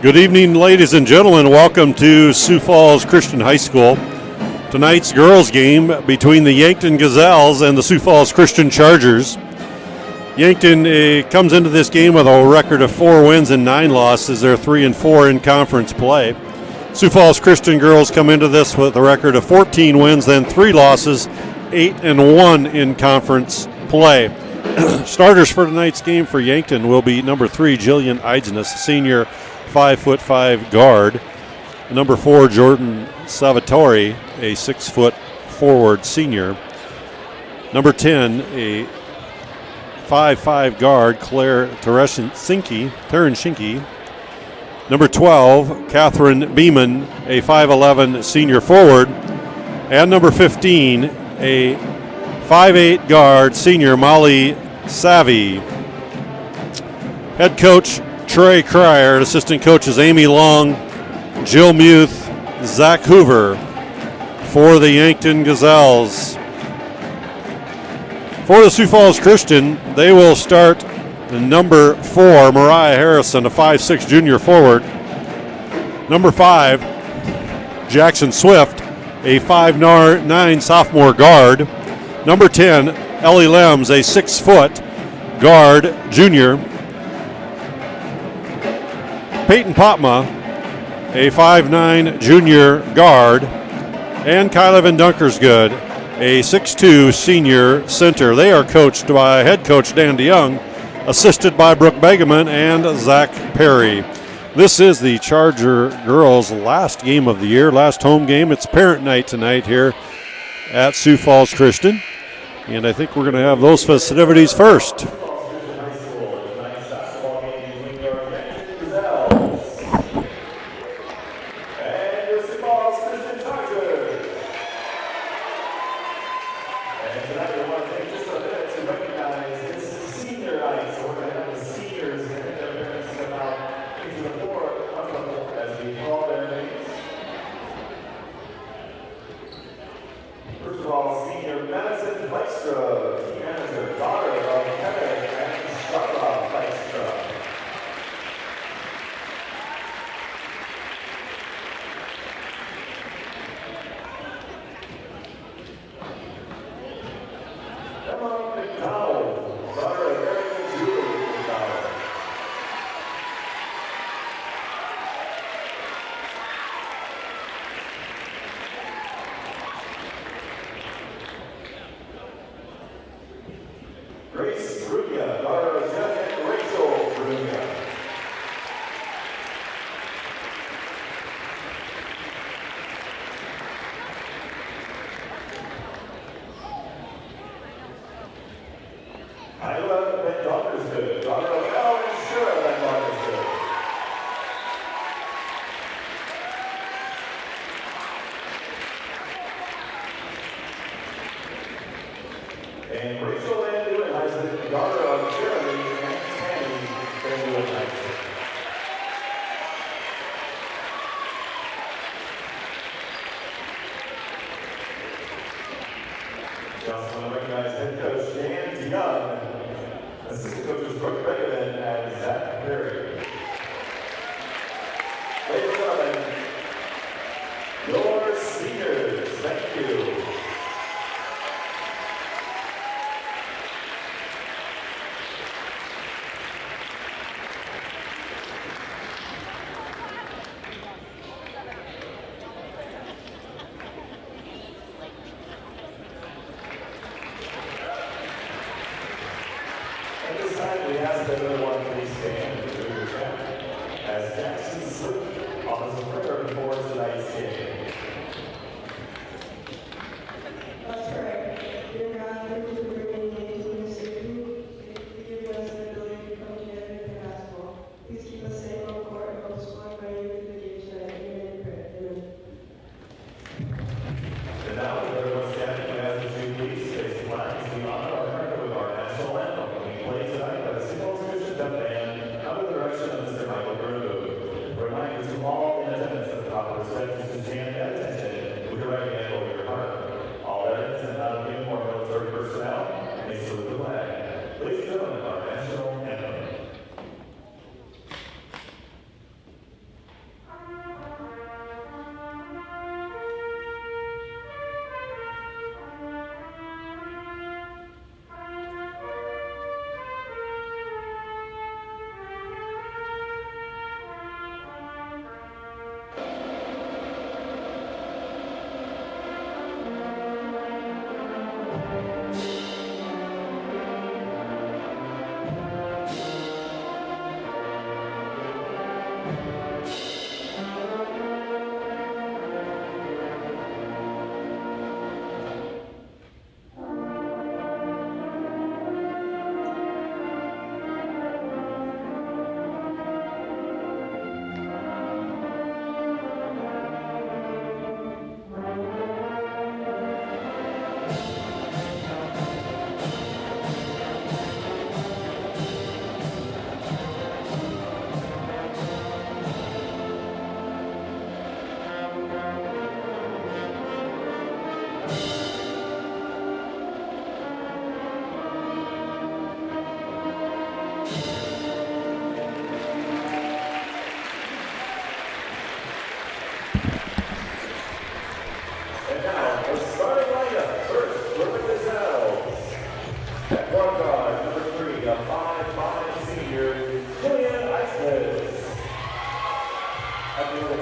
Good evening, ladies and gentlemen. Welcome to Sioux Falls Christian High School. Tonight's girls' game between the Yankton Gazelles and the Sioux Falls Christian Chargers. Yankton comes into this game with a record of 4 wins and 9 losses. They're 3-4 in conference play. Sioux Falls Christian girls come into this with a record of 14 wins, then 3 losses, 8-1 in conference play. Starters for tonight's game for Yankton will be number 3, Jillian Eidsness, senior 5'5" guard. Number 4, Jordan Salvatore, a 6-foot forward senior. Number 10, a 5'5" guard, Claire Terenschinki. Number 12, Catherine Beeman, a 5'11" senior forward. And number 15, a 5'8" guard, senior Molly Savvy. Head coach Trey Cryer, assistant coaches Amy Long, Jill Muth, Zach Hoover for the Yankton Gazelles. For the Sioux Falls Christian, they will start the number 4, Mariah Harrison, a 5'6" junior forward. Number 5, Jackson Swift, a 5'9" sophomore guard. Number 10, Ellie Lems, a 6-foot guard junior. Peyton Potma, a 5'9" junior guard. And Kyla Van Dunkersgood, a 6'2" senior center. They are coached by head coach Dan DeYoung, assisted by Brooke Begeman and Zach Perry. This is the Charger girls' last game of the year, last home game. It's parent night tonight here at Sioux Falls Christian. And I think we're going to have those festivities first.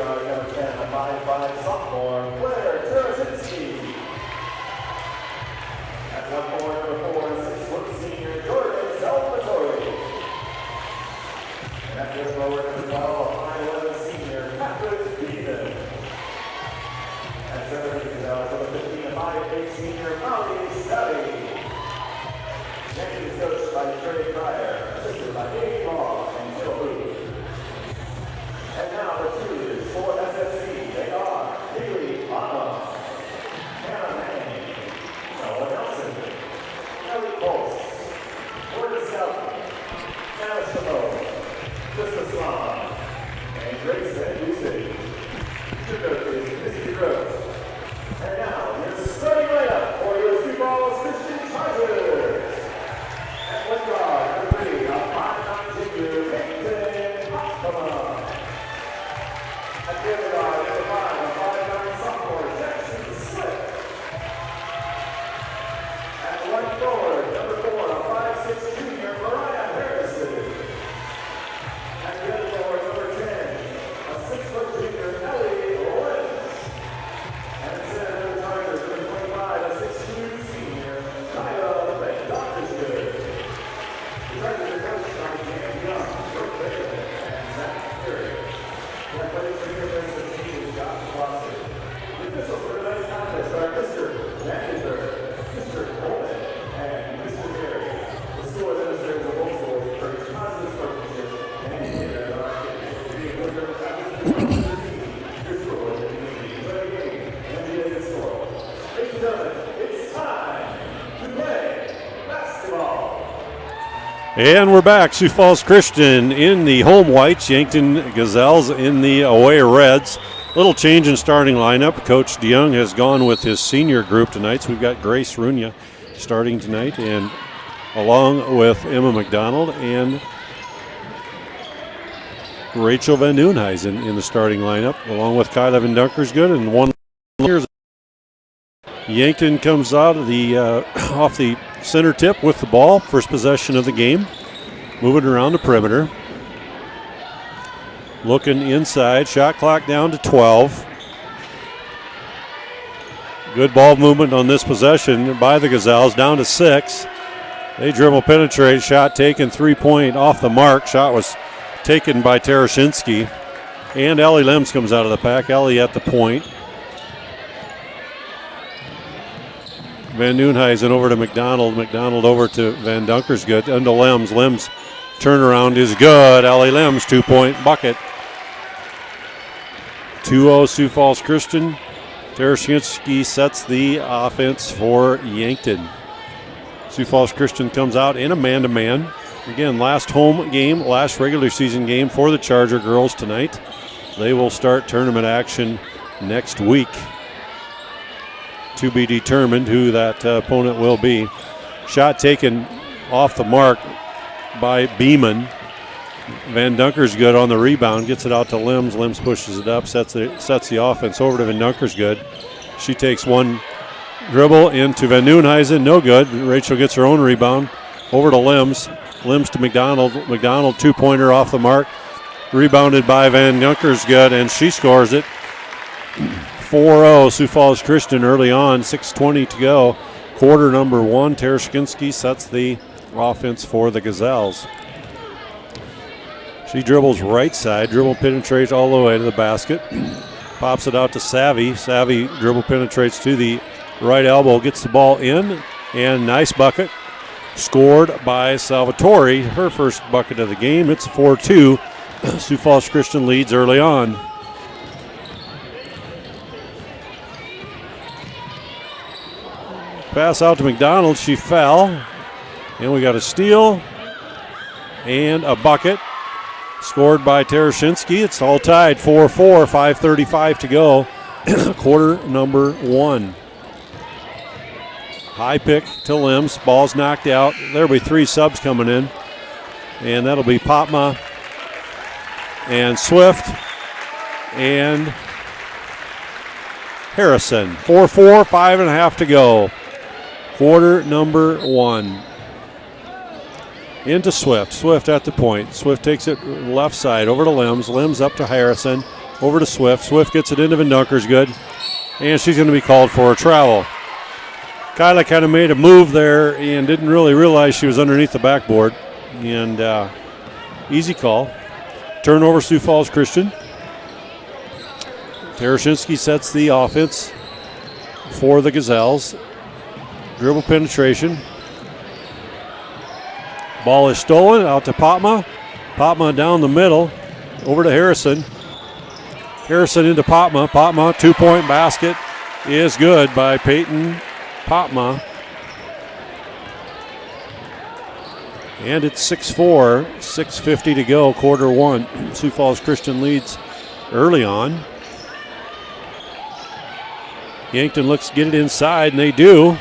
guard number 10, a 5'5" sophomore, Blair Tarasinski. At 1 forward number 4, 6-foot senior, Jordan Salvatore. And at 4 forward number 12, 5'11" senior, Patrick Beeman. At 17, number 15, a 5'8" senior, Molly Savvy. Yankton is coached by Trey Pryor, assisted by Dave Law and Joe Booth. And now the cheerleaders for SSC, they are Haley Otto, Hannah Manning, Noah Nelson, Ellie Pulse, Gordon Southey, Anna Chabot, Krista Slama, and Grace Van Ducey. Your coaches, Misty Rose. And now, your starting lineup for your Sioux Falls Christian Chargers. At one guard, number 3, a 5'9" senior, Yankton Hoffman. At the other guard, number 5, a 5'9" sophomore, Jackson Swift. At 1 forward, number 4, a 5'6" junior, Mariah Harrison. At the other forward, number 10, a 6-foot junior, Ellie Lawrence. And at center for the Chargers, number 25, a 6'2" senior, Kyla Van-Dockersgood. The Chargers are coached by Dan Young, Brooke Bailey, and Zach Perry. The athletic trainer for SSC is Scott Foster. The officials for tonight's contest are Mr. Vandenberg, Mr. Coleman, and Mr. Perry. The school administrators of both schools encourage positive sportsmanship and engagement of our kids. To be a good representative of your team, your school, and the community. Play a game and be a good score. Ladies and gentlemen, it's time to play basketball. And we're back. Sioux Falls Christian in the home whites, Yankton Gazelles in the away reds. Little change in starting lineup. Coach DeYoung has gone with his senior group tonight. So we've got Grace Runya starting tonight, and along with Emma McDonald and Rachel Van Duenhuizen in the starting lineup, along with Kyla Van Dunkersgood and one years. Yankton comes out of the off the center tip with the ball, first possession of the game. Moving around the perimeter. Looking inside, shot clock down to 12. Good ball movement on this possession by the Gazelles, down to 6. They dribble, penetrate, shot taken, 3-point off the mark. Shot was taken by Tarashinsky. And Ellie Lems comes out of the pack. Ellie at the point. Van Duenhuizen over to McDonald. McDonald over to Van Dunkersgood. Into Lems. Lems turnaround is good. Ellie Lems 2-point bucket. 2-0 Sioux Falls Christian. Tarashinsky sets the offense for Yankton. Sioux Falls Christian comes out in a man-to-man. Again, last home game, last regular season game for the Charger girls tonight. They will start tournament action next week. To be determined who that opponent will be. Shot taken off the mark by Beeman. Van Dunkersgood on the rebound, gets it out to Lems. Lems pushes it up, sets the offense over to Van Dunkersgood. She takes one dribble into Van Duenhuizen, no good. Rachel gets her own rebound, over to Lems. Lems to McDonald. McDonald 2-pointer off the mark, rebounded by Van Dunkersgood, and she scores it. 4-0 Sioux Falls Christian early on, 6:20 to go. Quarter number 1, Tarashinsky sets the offense for the Gazelles. She dribbles right side, dribble penetrates all the way to the basket. Pops it out to Savvy. Savvy dribble penetrates to the right elbow, gets the ball in, and nice bucket. Scored by Salvatore, her first bucket of the game. It's 4-2. Sioux Falls Christian leads early on. Pass out to McDonald. She fell. And we got a steal and a bucket. Scored by Tarashinsky. It's all tied 4-4, 5:35 to go. Quarter number 1. High pick to Lems. Ball's knocked out. There'll be 3 subs coming in. And that'll be Popma and Swift and Harrison. 4-4, 5.5 to go. Quarter number 1. Into Swift. Swift at the point. Swift takes it left side over to Lems. Lems up to Harrison. Over to Swift. Swift gets it into Van Dunkers, good. And she's going to be called for a travel. Kyla kind of made a move there and didn't really realize she was underneath the backboard. And easy call. Turnover, Sioux Falls Christian. Tarashinsky sets the offense for the Gazelles. Dribble penetration. Ball is stolen out to Potma. Potma down the middle. Over to Harrison. Harrison into Potma. Potma, 2-point basket is good by Peyton Potma. And it's 6-4, 6:50 to go, quarter one. Sioux Falls Christian leads early on. Yankton looks to get it inside, and they do.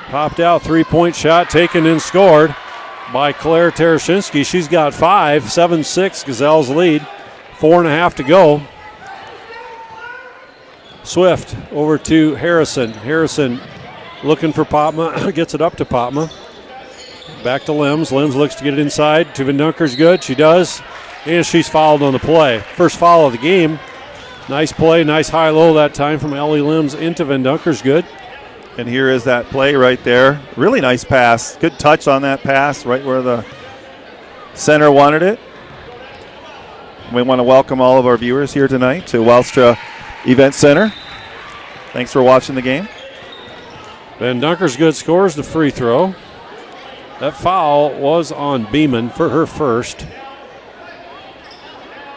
Popped out, 3-point shot, taken and scored by Claire Tarashinsky. She's got 5, 7-6, Gazelles lead. 4.5 to go. Swift over to Harrison. Harrison looking for Potma, gets it up to Potma. Back to Lims. Lims looks to get it inside to Van Dunkers, good. She does, and she's fouled on the play. First foul of the game. Nice play, nice high-low that time from Ellie Lims into Van Dunkers, good. And here is that play right there. Really nice pass. Good touch on that pass, right where the center wanted it. We want to welcome all of our viewers here tonight to Welstra Event Center. Thanks for watching the game. Van Dunkers, good, scores the free throw. That foul was on Beeman for her first.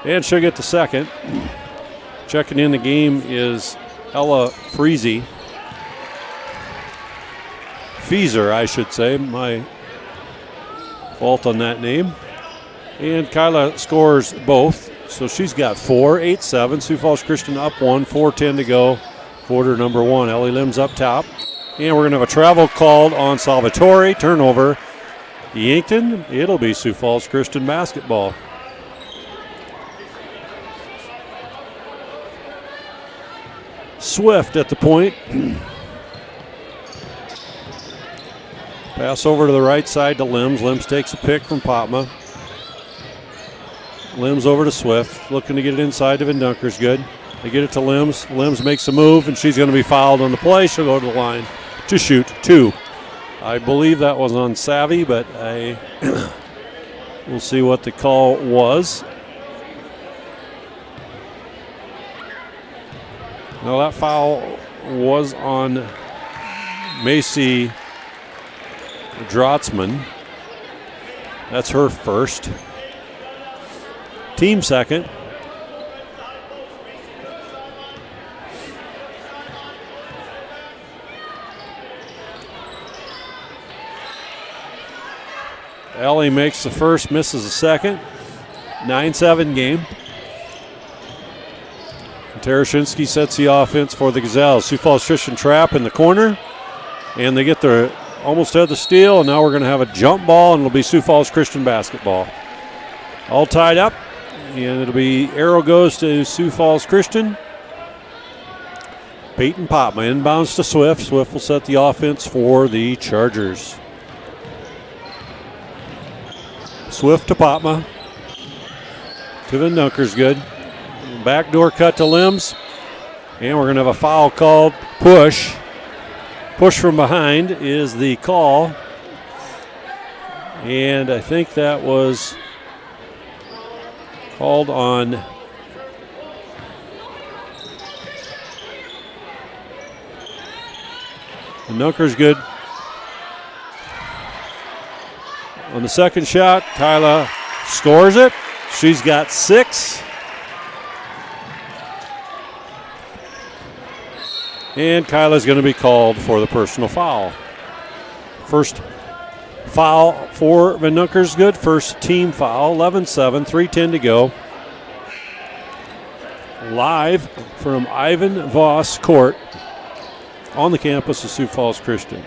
And she'll get the second. Checking in the game is Ella Freezy. Feezer, I should say. My fault on that name. And Kyla scores both. So she's got 4, 8-7. Sioux Falls Christian up 1, 4:10 to go. Quarter number 1. Ellie Lims up top. And we're going to have a travel called on Salvatore. Turnover. Yankton. It'll be Sioux Falls Christian basketball. Swift at the point. Pass over to the right side to Lims. Lims takes a pick from Potma. Lims over to Swift. Looking to get it inside to Van Dunkers. Good. They get it to Lims. Lims makes a move, and she's going to be fouled on the play. She'll go to the line to shoot 2. I believe that was on Savvy, but we'll see what the call was. No, that foul was on Macy Drotzman. That's her first. Team second. Ellie makes the first, misses the second. 9-7 game. Tarashinsky sets the offense for the Gazelles. Sioux Falls Christian trap in the corner. And they get the almost had the steal, and now we're going to have a jump ball, and it'll be Sioux Falls Christian basketball. All tied up, and it'll be arrow goes to Sioux Falls Christian. Peyton Potma inbounds to Swift. Swift will set the offense for the Chargers. Swift to Potma. To Van Dunkers, good. Backdoor cut to Lims. And we're going to have a foul called. Push. Push from behind is the call. And I think that was called on Van Dunkers, good. On the second shot, Kyla scores it. She's got 6. And Kyla's going to be called for the personal foul. First foul for Van Dunkers, good. First team foul, 11-7, 3:10 to go. Live from Ivan Voss Court on the campus of Sioux Falls Christian.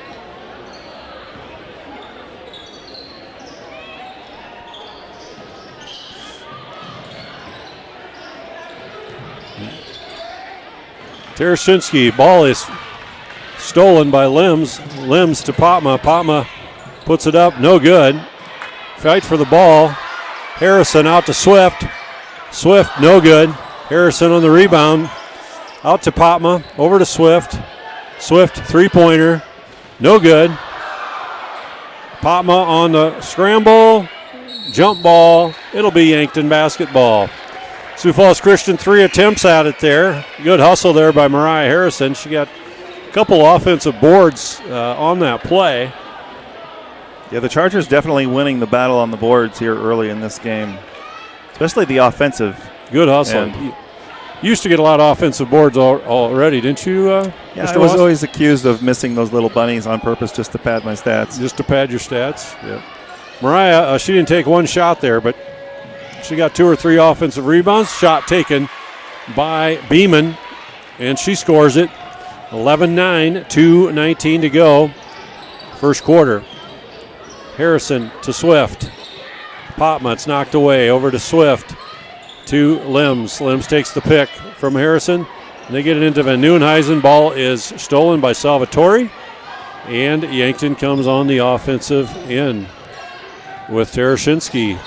Tarashinsky, ball is stolen by Lims. Lims to Potma. Potma puts it up, no good. Fight for the ball. Harrison out to Swift. Swift, no good. Harrison on the rebound. Out to Potma, over to Swift. Swift, three-pointer, no good. Potma on the scramble, jump ball. It'll be Yankton basketball. Sioux Falls Christian 3 attempts at it there. Good hustle there by Mariah Harrison. She got a couple offensive boards on that play. Yeah, the Chargers definitely winning the battle on the boards here early in this game, especially the offensive. Good hustle. You used to get a lot of offensive boards already, didn't you? Yeah, Mr. I was Ross? always accused of missing those little bunnies on purpose just to pad my stats. Just to pad your stats. Yeah. Mariah, she didn't take one shot there, but she got 2 or 3 offensive rebounds. Shot taken by Beeman, and she scores it. 11-9, 2:19 to go. First quarter. Harrison to Swift. Potma, it's knocked away. Over to Swift. To Limbs. Limbs takes the pick from Harrison. And they get it into Van Nieuwenhuizen. Ball is stolen by Salvatore. And Yankton comes on the offensive end with Tereshinski.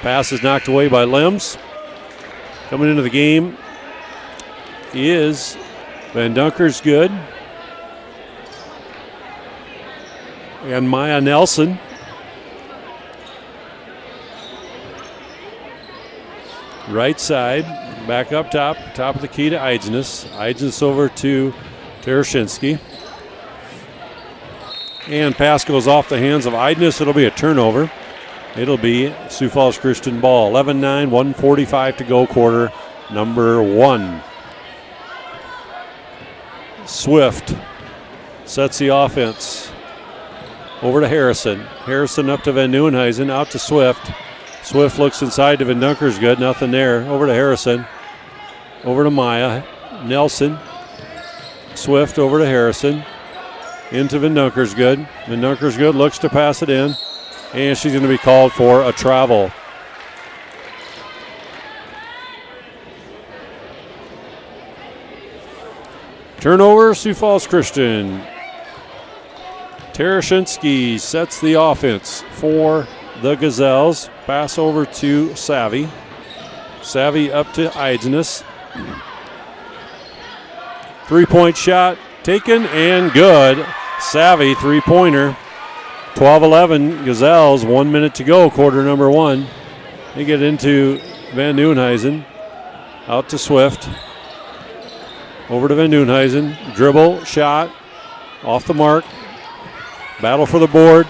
Pass is knocked away by Limbs. Coming into the game is Van Dunker's good. And Maya Nelson. Right side, back up top of the key to Eidsness. Eidsness over to Tereshinski. And pass goes off the hands of Eidsness. It'll be a turnover. It'll be Sioux Falls Christian ball. 11-9, 1:45 to go, quarter number 1. Swift sets the offense. Over to Harrison. Harrison up to Van Nieuwenhuizen, out to Swift. Swift looks inside to Van Dunker's good. Nothing there. Over to Harrison. Over to Maya. Nelson. Swift over to Harrison. Into Van Dunker's good. Van Dunker's good. Looks to pass it in. And she's going to be called for a travel. Turnover, Sioux Falls Christian. Tereshinski sets the offense for the Gazelles. Pass over to Savvy. Savvy up to Eidsness. 3-point shot taken and good. Savvy, three-pointer. 12-11 Gazelles, 1 minute to go, quarter number 1. They get into Van Nieuwenhuizen. Out to Swift. Over to Van Nieuwenhuizen. Dribble, shot, off the mark. Battle for the board.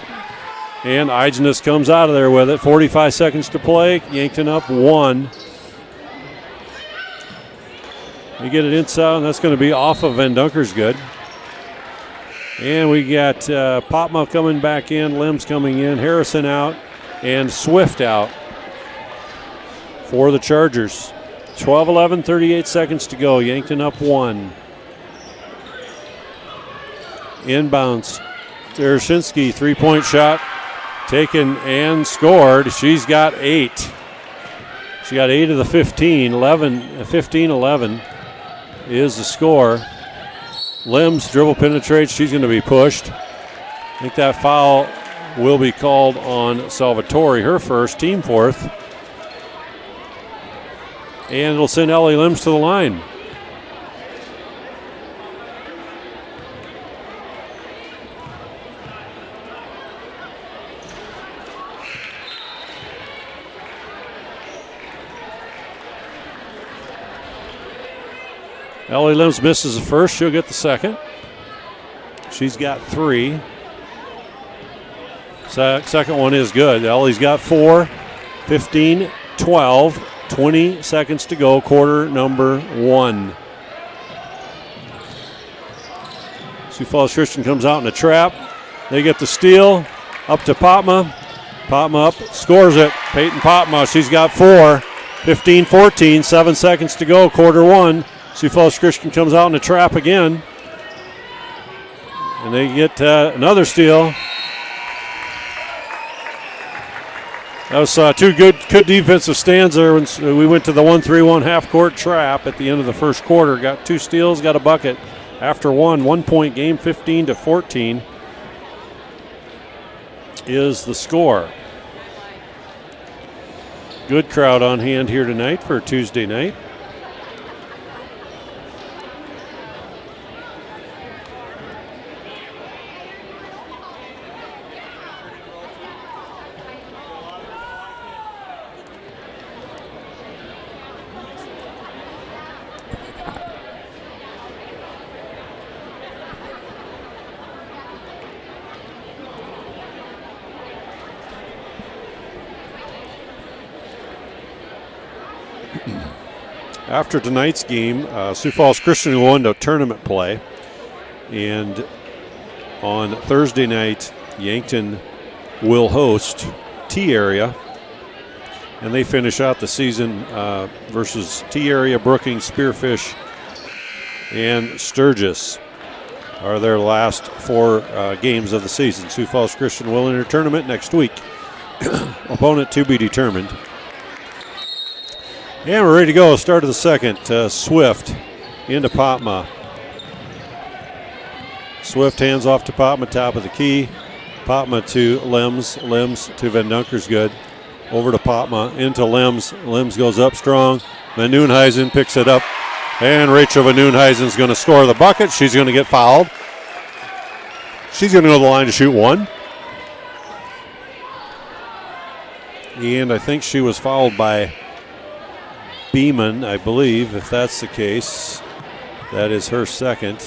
And Eidsness comes out of there with it. 45 seconds to play. Yankton up 1. We get it inside, and that's going to be off of Van Dunker's good. And we got Potma coming back in, Limbs coming in, Harrison out, and Swift out for the Chargers. 12-11, 38 seconds to go. Yankton up 1. Inbounds. Tereshinski, 3-point shot. Taken and scored. She's got 8. She got 8 of the 15. 15-11 is the score. Limbs dribble penetrates. She's going to be pushed. I think that foul will be called on Salvatore, her first, team 4th. And it'll send Ellie Limbs to the line. Ellie Limbs misses the first. She'll get the second. She's got 3. Second one is good. Ellie's got 4. 15, 12, 20 seconds to go. Quarter number 1. Sioux Falls Christian comes out in a trap. They get the steal. Up to Potma. Potma up. Scores it. Peyton Potma. She's got 4. 15, 14. 7 seconds to go. Quarter 1. Sioux Falls Christian comes out in a trap again. And they get another steal. That was 2 good defensive stands there when we went to the 1-3-1 half-court trap at the end of the first quarter. Got 2 steals, got a bucket. After 1-point game, 15-14 is the score. Good crowd on hand here tonight for Tuesday night. After tonight's game, Sioux Falls Christian will go into tournament play. And on Thursday night, Yankton will host T-Area. And they finish out the season versus T-Area, Brookings, Spearfish, and Sturgis are their last 4 games of the season. Sioux Falls Christian will enter tournament next week. Opponent to be determined. And we're ready to go. Start of the second. Swift into Popma. Swift hands off to Popma, top of the key. Popma to Lems. Lems to Van Dunkersgood. Over to Popma, into Lems. Lems goes up strong. Van Nieuwenhuizen picks it up. And Rachel Van Nieuwenhuizen's going to score the bucket. She's going to get fouled. She's going to go to the line to shoot 1. And I think she was fouled by Beeman, I believe. If that's the case, that is her second.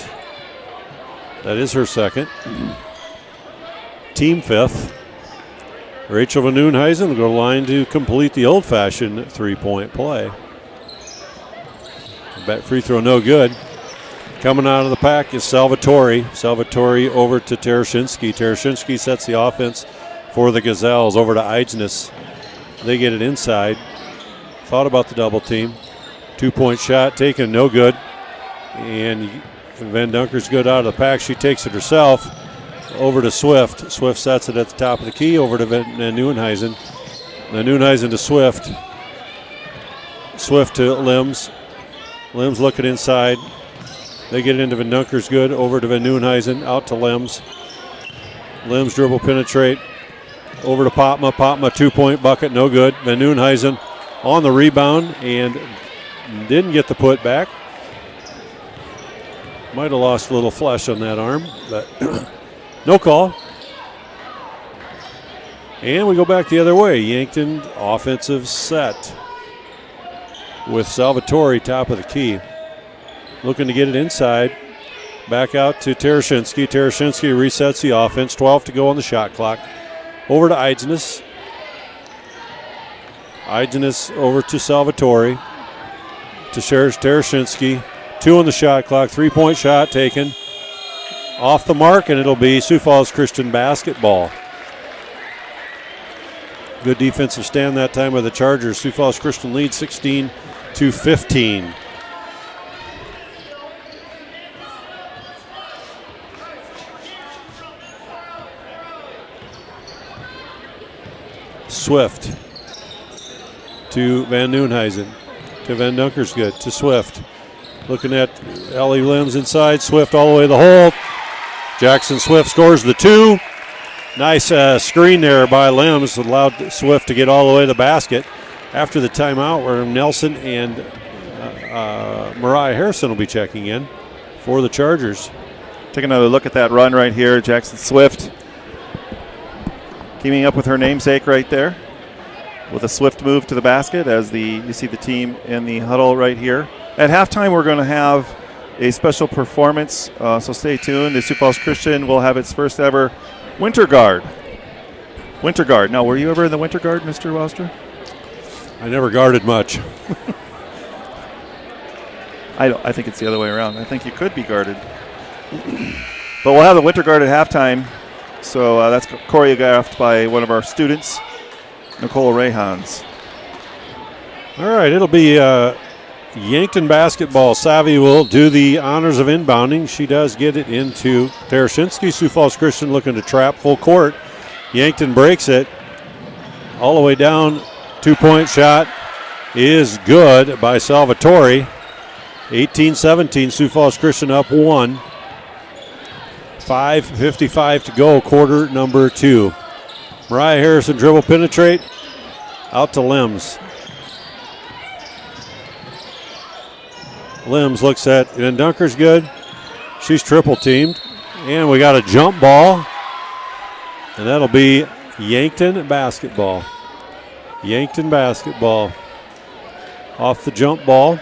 Team 5th. Rachel Van Nieuwenhuizen will go to the line to complete the old-fashioned 3-point play. Back free throw no good. Coming out of the pack is Salvatore. Salvatore over to Tereshinski. Tereshinski sets the offense for the Gazelles. Over to Eidsness. They get it inside. Thought about the double team. 2-point shot taken, no good. And Van Dunkersgood out of the pack. She takes it herself. Over to Swift. Swift sets it at the top of the key. Over to Van Nieuwenhuizen. Van Nieuwenhuizen to Swift. Swift to Limbs. Limbs looking inside. They get it into Van Dunkersgood. Over to Van Nieuwenhuizen. Out to Limbs. Limbs dribble penetrate. Over to Popma. Popma 2-point bucket, no good. Van Nieuwenhuizen on the rebound and didn't get the put back. Might have lost a little flesh on that arm, but no call. And we go back the other way. Yankton offensive set with Salvatore top of the key. Looking to get it inside. Back out to Tereshinski. Tereshinski resets the offense. 12 to go on the shot clock. Over to Eidsness. Eidsness over to Salvatore. To Tereshinski. 2 on the shot clock. 3-point shot taken. Off the mark, and it'll be Sioux Falls Christian basketball. Good defensive stand that time by the Chargers. Sioux Falls Christian leads 16-15. Swift to Van Nieuwenhuizen, to Van Dunkersgood, to Swift. Looking at Ellie Limbs inside, Swift all the way to the hole. Jackson Swift scores the 2. Nice screen there by Limbs, allowed Swift to get all the way to the basket. After the timeout, where Nelson and Mariah Harrison will be checking in for the Chargers. Take another look at that run right here. Jackson Swift teaming up with her namesake right there with a swift move to the basket as you see the team in the huddle right here. At halftime, we're going to have a special performance, so stay tuned. The Sioux Falls Christian will have its first ever Winter Guard. Winter Guard. Now, were you ever in the Winter Guard, Mr. Welstra? I never guarded much. I think it's the other way around. I think you could be guarded. But we'll have the Winter Guard at halftime. So that's choreographed by one of our students, Nicole Rayhans. All right, it'll be Yankton basketball. Savvy will do the honors of inbounding. She does get it into Tereshinski. Sioux Falls Christian looking to trap full court. Yankton breaks it all the way down. 2-point shot is good by Salvatore. 18-17, Sioux Falls Christian up 1. 5:55 to go, quarter number 2. Mariah Harrison dribble penetrate. Out to Limbs. Limbs looks at Van Dunker's good. She's triple teamed. And we got a jump ball. And that'll be Yankton basketball. Yankton basketball. Off the jump ball.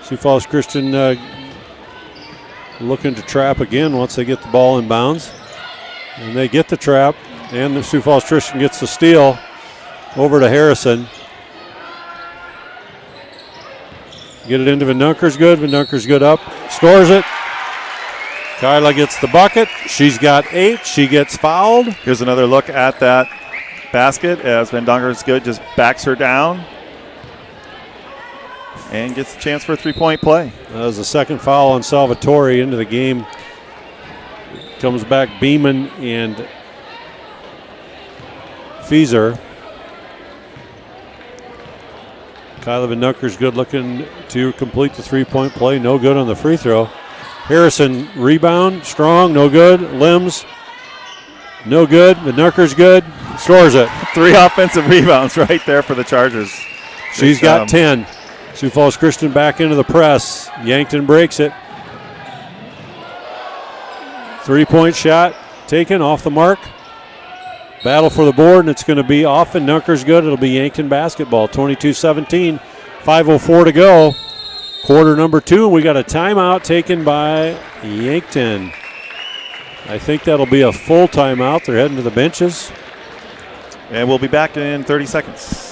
Sioux Falls Christian looking to trap again once they get the ball in bounds. And they get the trap. And the Sioux Falls Christian gets the steal over to Harrison. Get it into Van Dunker's good. Van Dunker's good up. Scores it. Kyla gets the bucket. She's got 8. She gets fouled. Here's another look at that basket as Van Dunker's good just backs her down and gets a chance for a three-point play. That was the second foul on Salvatore into the game. Comes back Beeman and Fieser. Kyla Van Dunker's good looking to complete the three-point play. No good on the free throw. Harrison rebound, strong, no good. Limbs, no good. Van Dunker's good. Scores it. 3 offensive rebounds right there for the Chargers. She's got 10. Sioux Falls Christian back into the press. Yankton breaks it. 3-point shot taken off the mark. Battle for the board, and it's going to be off, and Dunker's good. It'll be Yankton basketball. 22-17, 5:04 to go. Quarter number 2, and we got a timeout taken by Yankton. I think that'll be a full timeout. They're heading to the benches. And we'll be back in 30 seconds.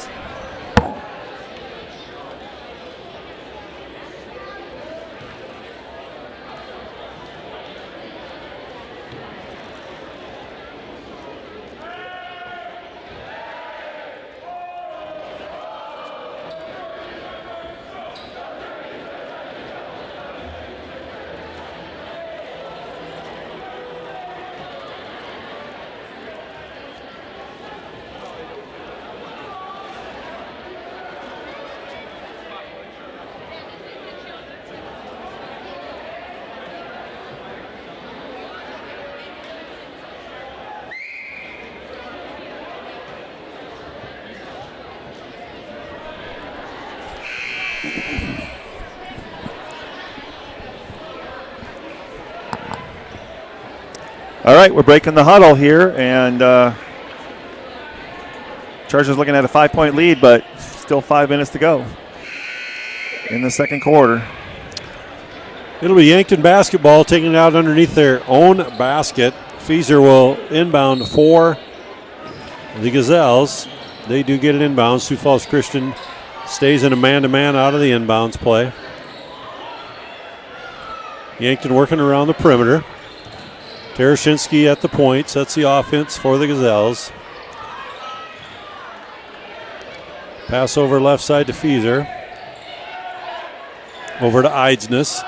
All right, we're breaking the huddle here, and Chargers looking at a 5-point lead, but still 5 minutes to go in the second quarter. It'll be Yankton basketball taking it out underneath their own basket. Fieser will inbound for the Gazelles. They do get it inbound. Sioux Falls Christian stays in a man-to-man out of the inbounds play. Yankton working around the perimeter. Terashinsky at the points. That's the offense for the Gazelles. Pass over left side to Fieser. Over to Eidsness.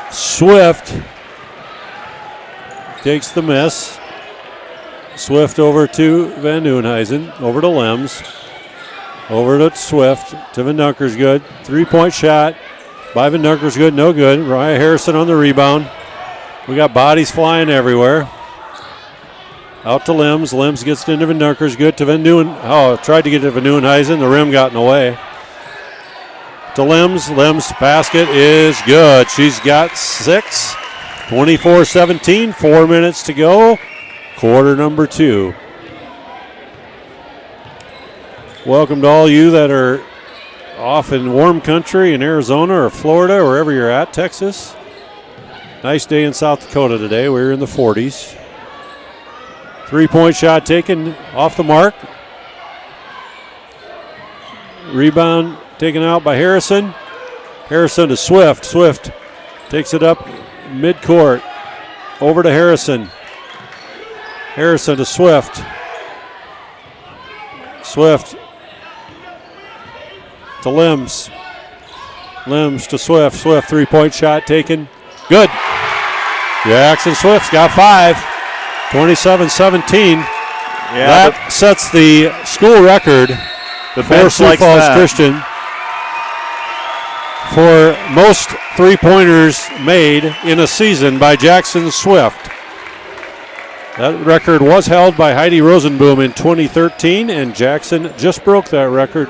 Swift takes the miss. Swift over to Van Nieuwenhuizen. Over to Lems. Over to Swift. To Van Dunker's good. 3-point shot by Van Dunker's good. No good. Ryan Harrison on the rebound. We got bodies flying everywhere. Out to Limbs. Limbs gets into Van Dunker's good. To Van Nieuwen. Oh, tried to get to Van Nieuwenhuizen. The rim got in the way. To Limbs. Limbs' basket is good. She's got 6. 24-17. 4 minutes to go. Quarter number 2. Welcome to all you that are off in warm country in Arizona or Florida, or wherever you're at, Texas. Nice day in South Dakota today. We're in the 40s. 3-point shot taken off the mark. Rebound taken out by Harrison. Harrison to Swift. Swift takes it up midcourt. Over to Harrison. Harrison to Swift. Swift to Limbs. Limbs to Swift. Swift 3-point shot taken. Good. Jackson Swift's got 5. 27-17. Yeah, that sets the school record for Sioux Falls Christian for most three-pointers made in a season by Jackson Swift. That record was held by Heidi Rosenboom in 2013, and Jackson just broke that record.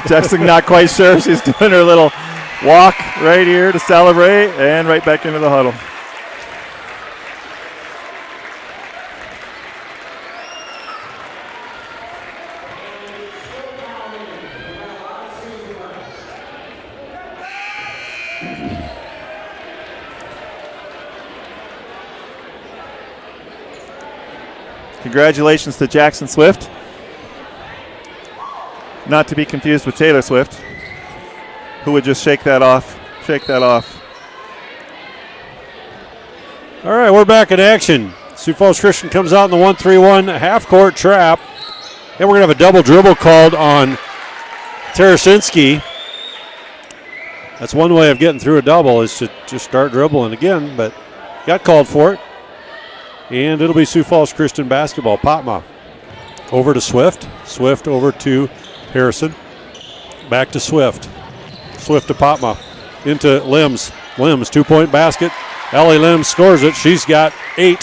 Jackson not quite sure. She's doing her little walk right here to celebrate and right back into the huddle. Congratulations to Jackson Swift. Not to be confused with Taylor Swift, who would just shake that off. All right, we're back in action. Sioux Falls Christian comes out in the 1-3-1 half-court trap. And we're going to have a double dribble called on Tarasinski. That's one way of getting through a double is to just start dribbling again, but got called for it. And it'll be Sioux Falls Christian basketball. Potma over to Swift. Swift over to Harrison. Back to Swift. Swift to Potma. Into Limbs. Limbs, 2-point basket. Ellie Limbs scores it. She's got 8.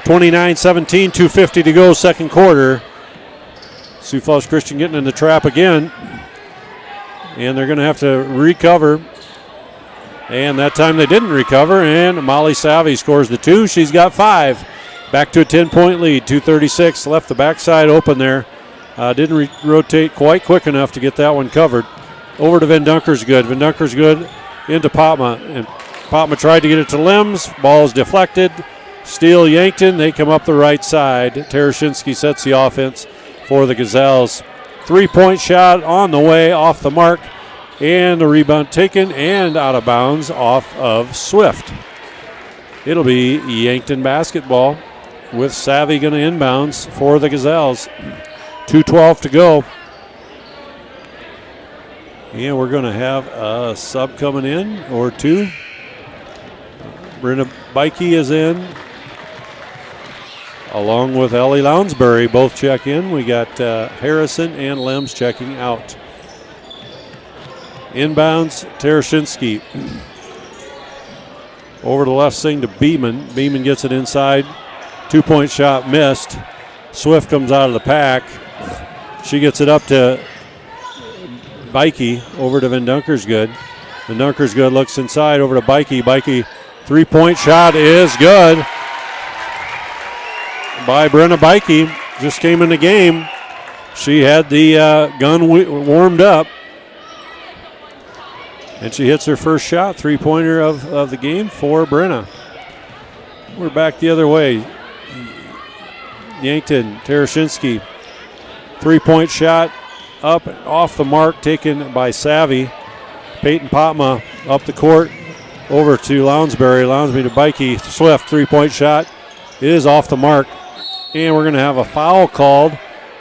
29-17, 2:50 to go, second quarter. Sioux Falls Christian getting in the trap again. And they're going to have to recover. And that time they didn't recover, and Molly Savvy scores the 2. She's got 5. Back to a 10-point lead, 2:36. Left the backside open there. Didn't rotate quite quick enough to get that one covered. Over to Van Dunkersgood. Van Dunkersgood into Potma. And Potma tried to get it to Limbs. Ball is deflected. Steal Yankton. They come up the right side. Tarashinsky sets the offense for the Gazelles. 3-point shot on the way, off the mark. And the rebound taken and out of bounds off of Swift. It'll be Yankton basketball with Savvy going to inbounds for the Gazelles. 2:12 to go. And we're going to have a sub coming in or two. Brenna Bikey is in along with Ellie Lounsbury. Both check in. We got Harrison and Limbs checking out. Inbounds, Tarashinsky. Over the left sing to Beeman. Beeman gets it inside. 2-point shot missed. Swift comes out of the pack. She gets it up to Bikey. Over to Van Dunkersgood. Van Dunkersgood looks inside over to Bikey. Bikey, 3-point shot is good by Brenna Bikey. Just came in the game. She had the gun warmed up. And she hits her first shot, 3-pointer of the game for Brenna. We're back the other way. Yankton, Tarashinsky, 3-point shot up off the mark, taken by Savvy. Peyton Potma up the court, over to Lounsbury. Lounsbury to Bikey. Swift, 3-point shot is off the mark. And we're going to have a foul called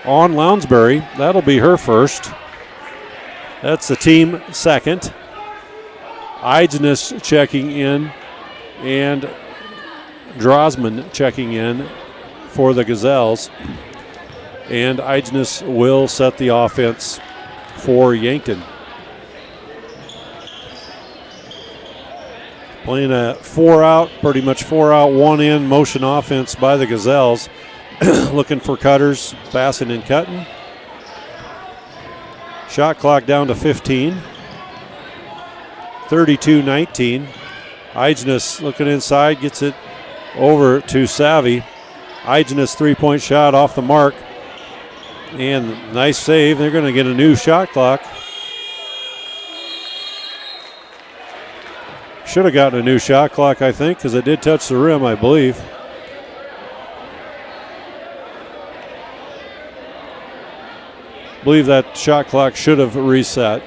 on Lounsbury. That'll be her first. That's the team second. Eidsness checking in and Drosman checking in for the Gazelles. And Eidsness will set the offense for Yankton. Playing a 4-out, pretty much 4-out, 1-in motion offense by the Gazelles. Looking for cutters, passing and cutting. Shot clock down to 15. 32-19. Eidsness looking inside, gets it over to Savvy. Eidsness 3-point shot off the mark. And nice save. They're going to get a new shot clock. Should have gotten a new shot clock, I think, because it did touch the rim, I believe. That shot clock should have reset.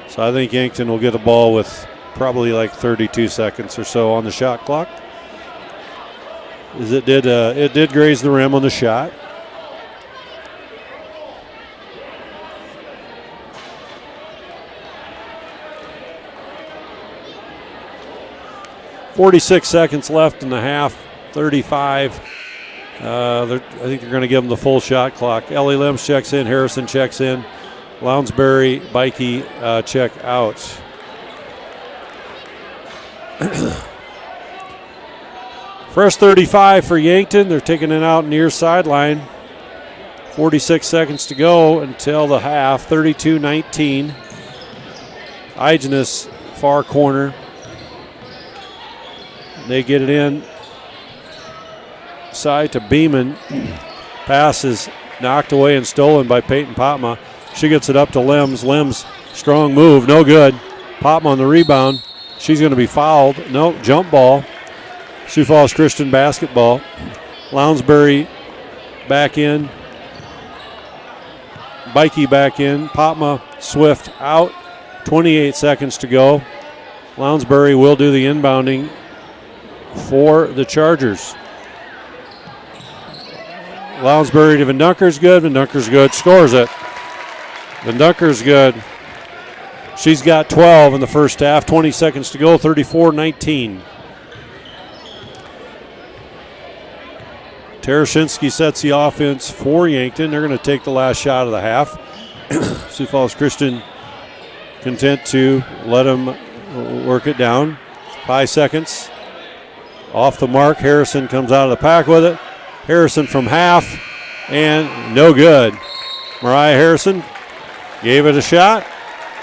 So I think Yankton will get the ball with probably like 32 seconds or so on the shot clock. As it did graze the rim on the shot. .46 seconds left in the half. 35 I think they're going to give them the full shot clock. Ellie Limbs checks in. Harrison checks in. Lounsbury, Bikey check out. Fresh 35 for Yankton. They're taking it out near sideline. 46 seconds to go until the half. 32-19. Igenis far corner. They get it in. Side to Beeman. Pass is knocked away and stolen by Peyton Potma. She gets it up to Limbs. Limbs, strong move, no good. Potma on the rebound. She's going to be fouled. No, jump ball. Sioux Falls Christian basketball. Lounsbury back in. Bikey back in. Potma, Swift out. 28 seconds to go. Lounsbury will do the inbounding for the Chargers. Lounsbury to Van Dunker's good. Van Dunker's good. Scores it. Van Dunker's good. She's got 12 in the first half. 20 seconds to go. 34-19. Tarashinsky sets the offense for Yankton. They're going to take the last shot of the half. Sioux Falls Christian content to let them work it down. 5 seconds. Off the mark. Harrison comes out of the pack with it. Harrison from half, and no good. Mariah Harrison gave it a shot,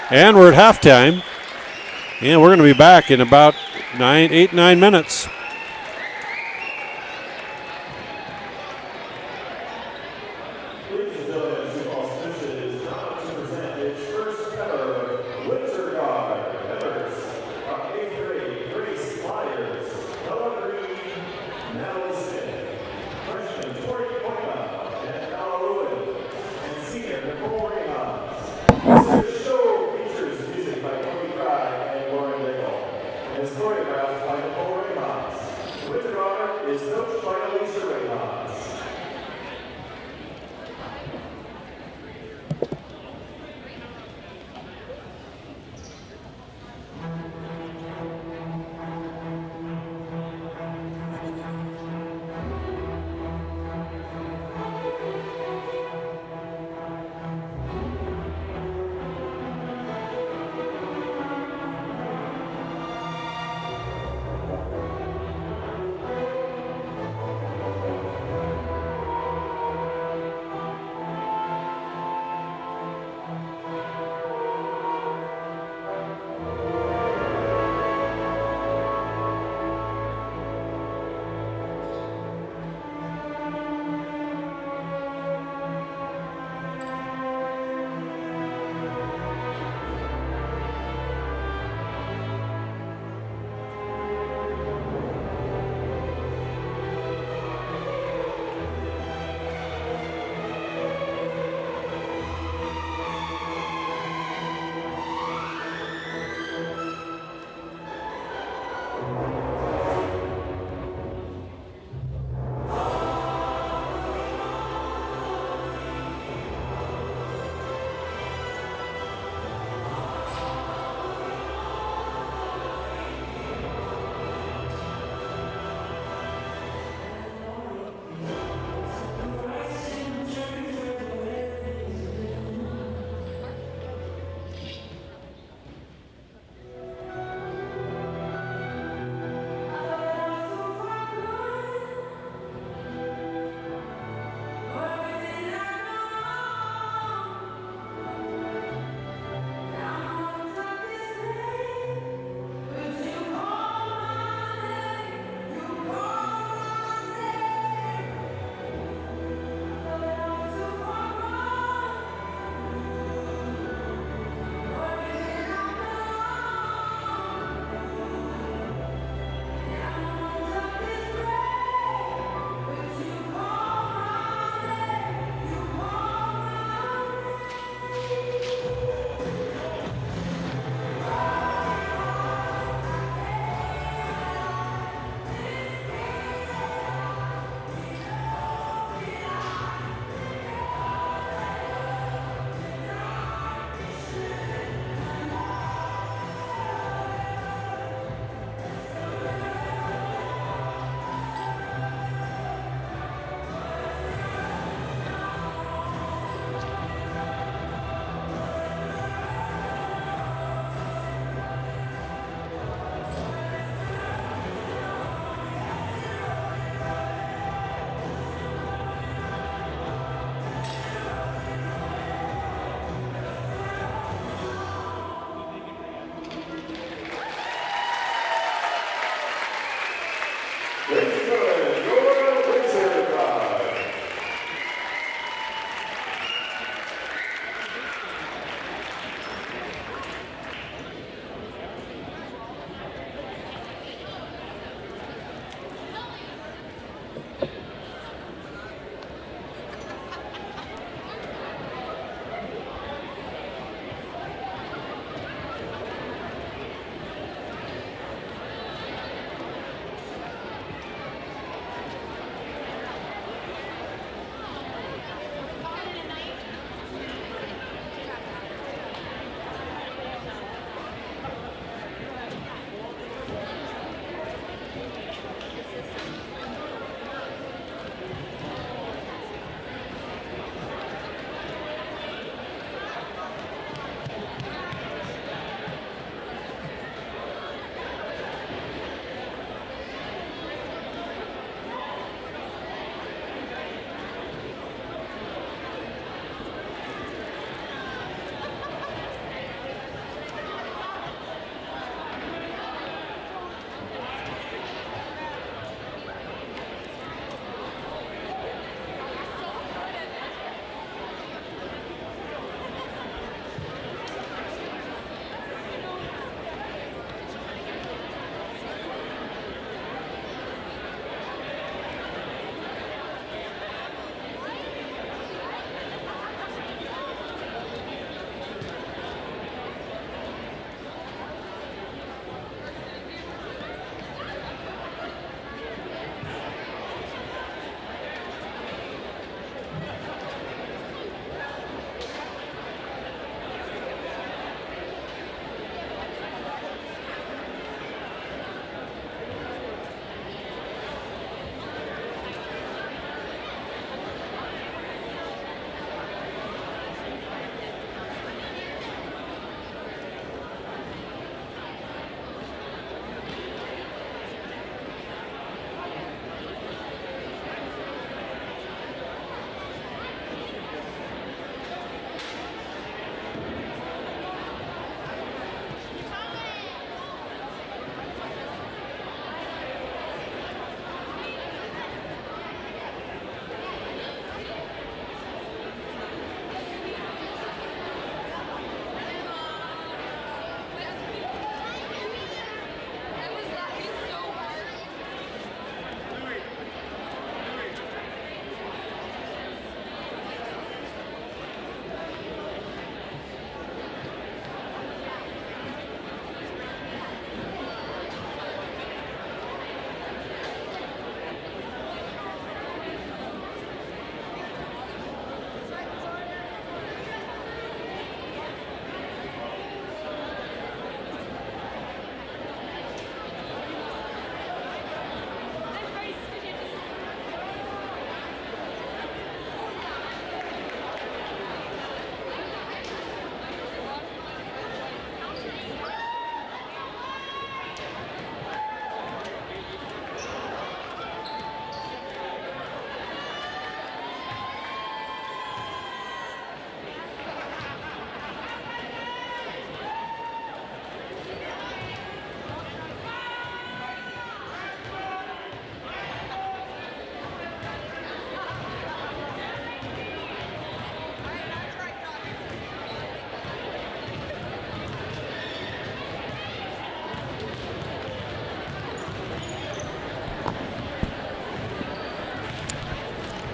and we're at halftime. And we're going to be back in about 9 minutes.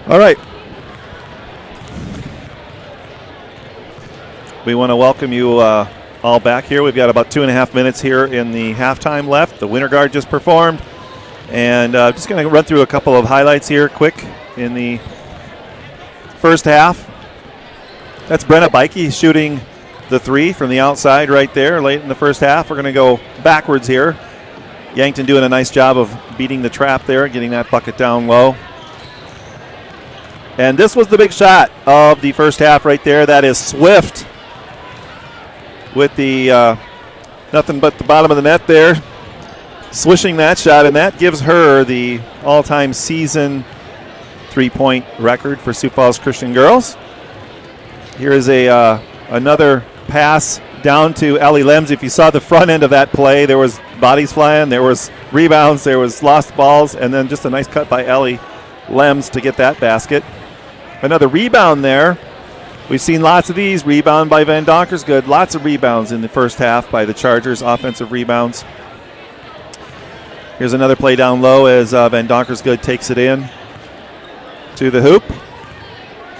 All right. We want to welcome you all back here. We've got about 2.5 minutes here in the halftime left. The Winter Guard just performed. And just going to run through a couple of highlights here quick in the first half. That's Brenna Beike shooting the three from the outside right there late in the first half. We're going to go backwards here. Yankton doing a nice job of beating the trap there, getting that bucket down low. And this was the big shot of the first half right there. That is Swift with the nothing but the bottom of the net there, swishing that shot, and that gives her the all-time season three-point record for Sioux Falls Christian girls. Here is another pass down to Ellie Lems. If you saw the front end of that play, there was bodies flying, there was rebounds, there was lost balls, and then just a nice cut by Ellie Lems to get that basket. Another rebound there. We've seen lots of these. Rebound by Van Donkersgood. Lots of rebounds in the first half by the Chargers, offensive rebounds. Here's another play down low as Van Donkersgood takes it in to the hoop.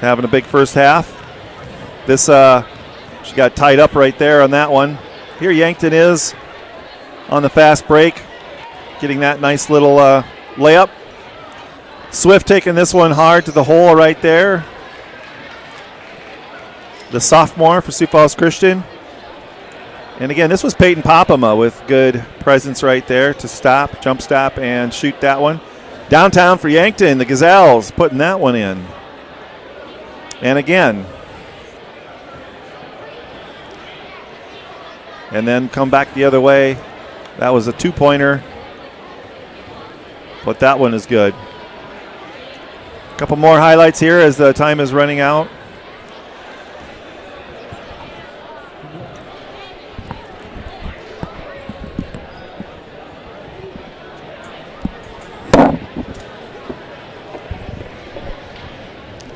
Having a big first half. This, she got tied up right there on that one. Here Yankton is on the fast break, getting that nice little layup. Swift taking this one hard to the hole right there. The sophomore for Sioux Falls Christian. And again, this was Peyton Popema with good presence right there to stop, jump stop, and shoot that one. Downtown for Yankton, the Gazelles putting that one in. And again. And then come back the other way. That was a two-pointer. But that one is good. A couple more highlights here as the time is running out.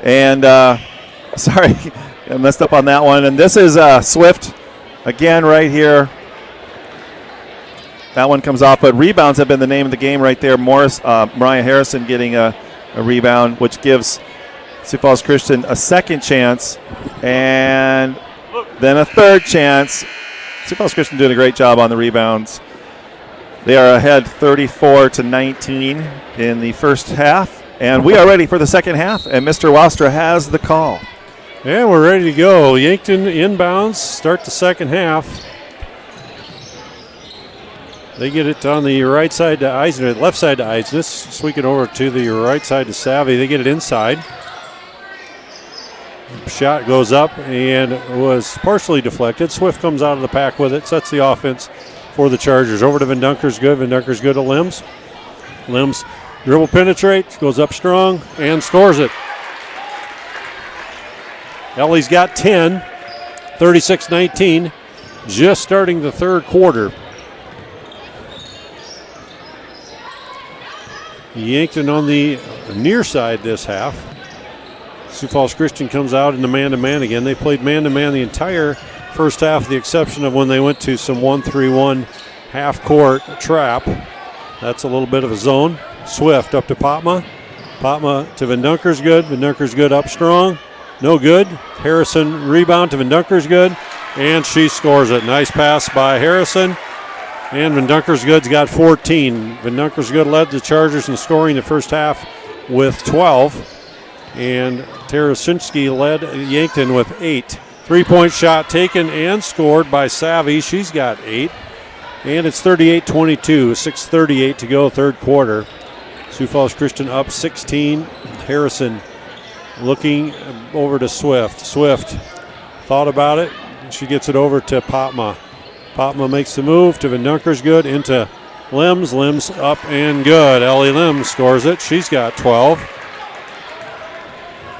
And sorry, I messed up on that one. And this is Swift again right here. That one comes off, but rebounds have been the name of the game right there. Mariah Harrison getting a rebound, which gives Sioux Falls Christian a second chance and then a third chance. Sioux Falls Christian doing a great job on the rebounds. They are ahead 34-19 in the first half. And we are ready for the second half, and Mr. Wostra has the call. And we're ready to go. Yankton inbounds, start the second half. They get it on the right side to Eisner, left side to Eisner. Sweep it over to the right side to Savvy. They get it inside. Shot goes up and was partially deflected. Swift comes out of the pack with it, sets the offense for the Chargers. Over to Van Donkersgood. Van Donkersgood to Limbs. Limbs dribble penetrates, goes up strong, and scores it. Ellie's got 10, 36-19, just starting the third quarter. Yankton on the near side this half. Sioux Falls Christian comes out into man-to-man again. They played man-to-man the entire first half, with the exception of when they went to some 1-3-1 half-court trap. That's a little bit of a zone. Swift up to Popma. Popma to Van Donkersgood. Van Donkersgood up strong. No good. Harrison rebound to Van Donkersgood, and she scores it. Nice pass by Harrison. And Van Donkersgood's got 14. Van Donkersgood led the Chargers in scoring the first half with 12. And Tarasinski led Yankton with 8. Three-point shot taken and scored by Savvy. She's got 8. And it's 38-22, 6:38 to go, third quarter. Sioux Falls Christian up 16. Harrison looking over to Swift. Swift thought about it. She gets it over to Popma. Popma makes the move to Van Donkersgood into Limbs. Limbs up and good. Ellie Limbs scores it. She's got 12.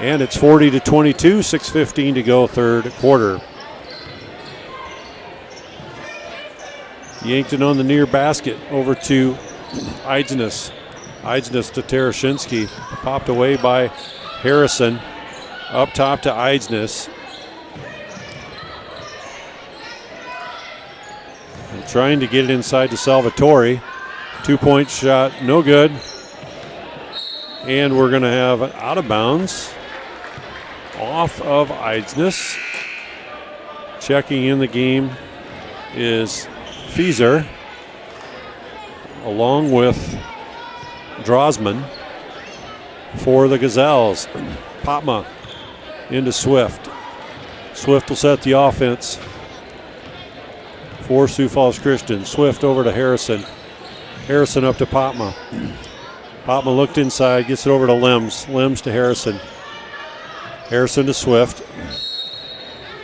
And it's 40-22, 6:15 to go, third quarter. Yankton on the near basket, over to Eidsness. Eidsness to Tarashinsky. Popped away by Harrison. Up top to Eidsness. And trying to get it inside to Salvatore. 2-point shot, no good. And we're going to have it out of bounds off of Eidsness. Checking in the game is Fieser along with Drosman for the Gazelles. Popma into Swift. Swift will set the offense for Sioux Falls Christian. Swift over to Harrison. Harrison up to Popma. Popma looked inside, gets it over to Limbs. Limbs to Harrison. Harrison to Swift.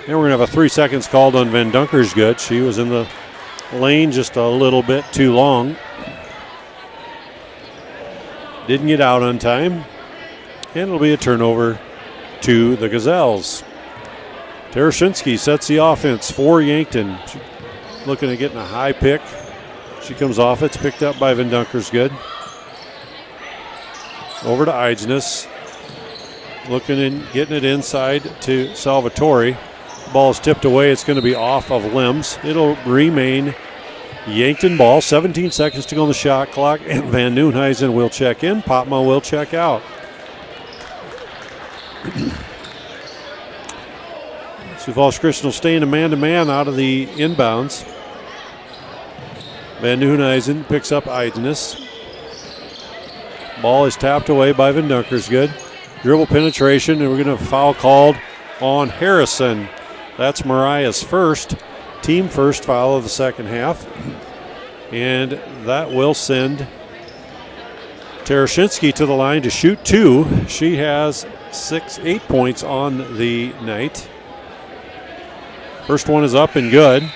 And we're going to have a 3 seconds called on Van Dunkersgood. She was in the lane just a little bit too long. Didn't get out on time. And it'll be a turnover to the Gazelles. Tereshinski sets the offense for Yankton. She looking at getting a high pick. She comes off. It's picked up by Van Dunkersgood. Over to Eidsness. Looking and getting it inside to Salvatore. Ball is tipped away. It's going to be off of Limbs. It'll remain Yankton ball. 17 seconds to go on the shot clock. And Van Nieuwenhuizen will check in. Popma will check out. Sioux Falls Christian will stay in a man-to-man out of the inbounds. Van Nieuwenhuizen picks up Eidsness. Ball is tapped away by Van Dunkersgood. Dribble penetration, and we're going to have a foul called on Harrison. That's Mariah's first, team first foul of the second half. And that will send Tereshinski to the line to shoot 2. She has 8 points on the night. First one is up and good.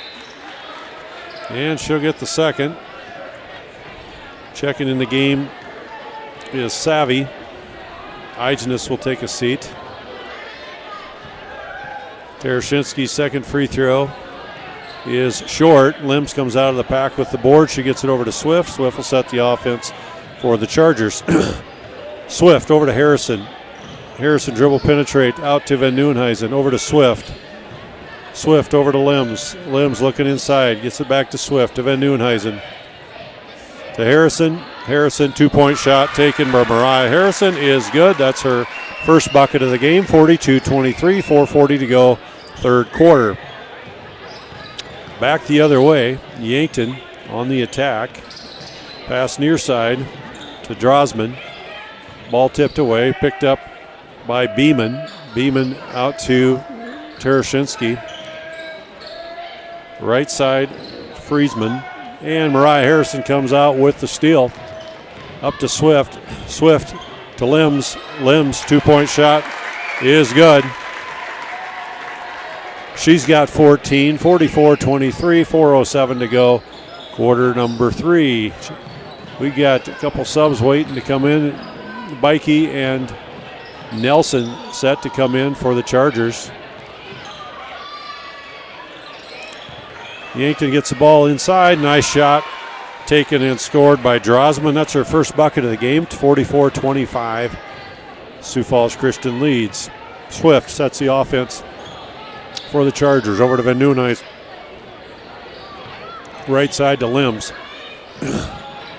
And she'll get the second. Checking in the game is Savvy. Eidsness will take a seat. Tereshinski's second free throw is short. Limbs comes out of the pack with the board. She gets it over to Swift. Swift will set the offense for the Chargers. Swift over to Harrison. Harrison dribble penetrate out to Van Nieuwenhuizen. Over to Swift. Swift over to Limbs. Limbs looking inside. Gets it back to Swift to Van Nieuwenhuizen. To Harrison. Harrison, 2-point shot taken by Mariah Harrison is good. That's her first bucket of the game. 42-23, 4:40 to go, third quarter. Back the other way. Yankton on the attack. Pass near side to Drosman. Ball tipped away, picked up by Beeman. Beeman out to Tereshinski. Right side, Friesman. And Mariah Harrison comes out with the steal. Up to Swift. Swift to Limbs. Limbs, 2-point shot is good. She's got 14, 44-23, 4:07 to go. Quarter number 3. We got a couple subs waiting to come in. Bikey and Nelson set to come in for the Chargers. Yankton gets the ball inside. Nice shot taken and scored by Drosman. That's her first bucket of the game. 44-25. Sioux Falls Christian leads. Swift sets the offense for the Chargers. Over to Van Nieuwenhuizen. Right side to Limbs.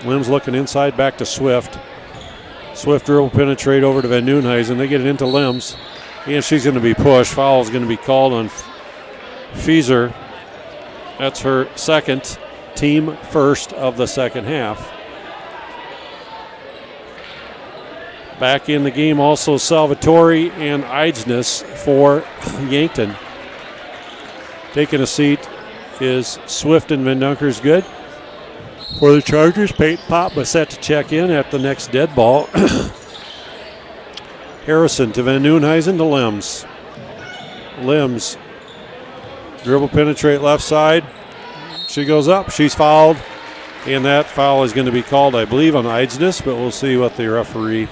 Limbs looking inside, back to Swift. Swift dribble penetrate over to Van Nieuwenhuizen. They get it into Limbs. And she's going to be pushed. Foul is going to be called on Fieser. That's her second, team first of the second half. Back in the game also Salvatore and Eidsness for Yankton. Taking a seat is Swift and Van Dunkersgood. For the Chargers, Peyton Popma set to check in at the next dead ball. Harrison to Van Nieuwenhuizen to Limbs. Limbs dribble penetrate left side. She goes up. She's fouled. And that foul is going to be called, I believe, on Eidsness, but we'll see what the referee.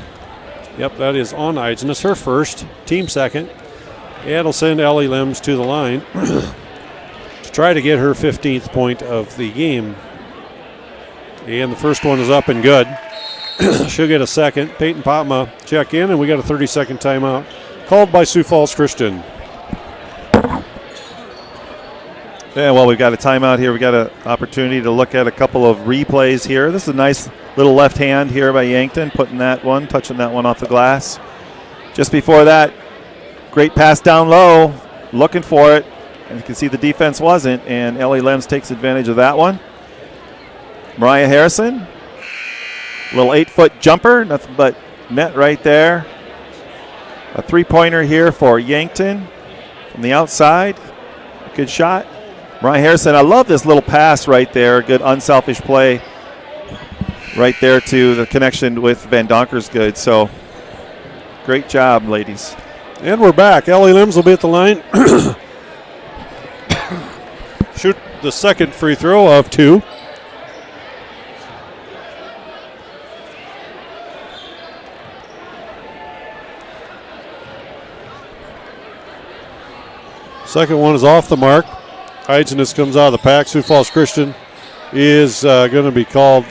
Yep, that is on Eidsness. Her first, team second. It'll send Ellie Limbs to the line to try to get her 15th point of the game. And the first one is up and good. She'll get a second. Peyton Popma check in, and we got a 30-second timeout called by Sioux Falls Christian. Yeah, well, we've got a timeout here. We've got an opportunity to look at a couple of replays here. This is a nice little left hand here by Yankton, touching that one off the glass. Just before that, great pass down low, looking for it. And you can see the defense wasn't, and Ellie Lems takes advantage of that one. Mariah Harrison, little 8-foot jumper, nothing but net right there. A three-pointer here for Yankton from the outside. Good shot. Mariah Harrison, I love this little pass right there. Good unselfish play right there to the connection with Van Donkersgood. So great job, ladies. And we're back. Ellie Limbs will be at the line. Shoot the second free throw of 2. Second one is off the mark. Heidsness comes out of the pack. Sioux Falls Christian is going to be called.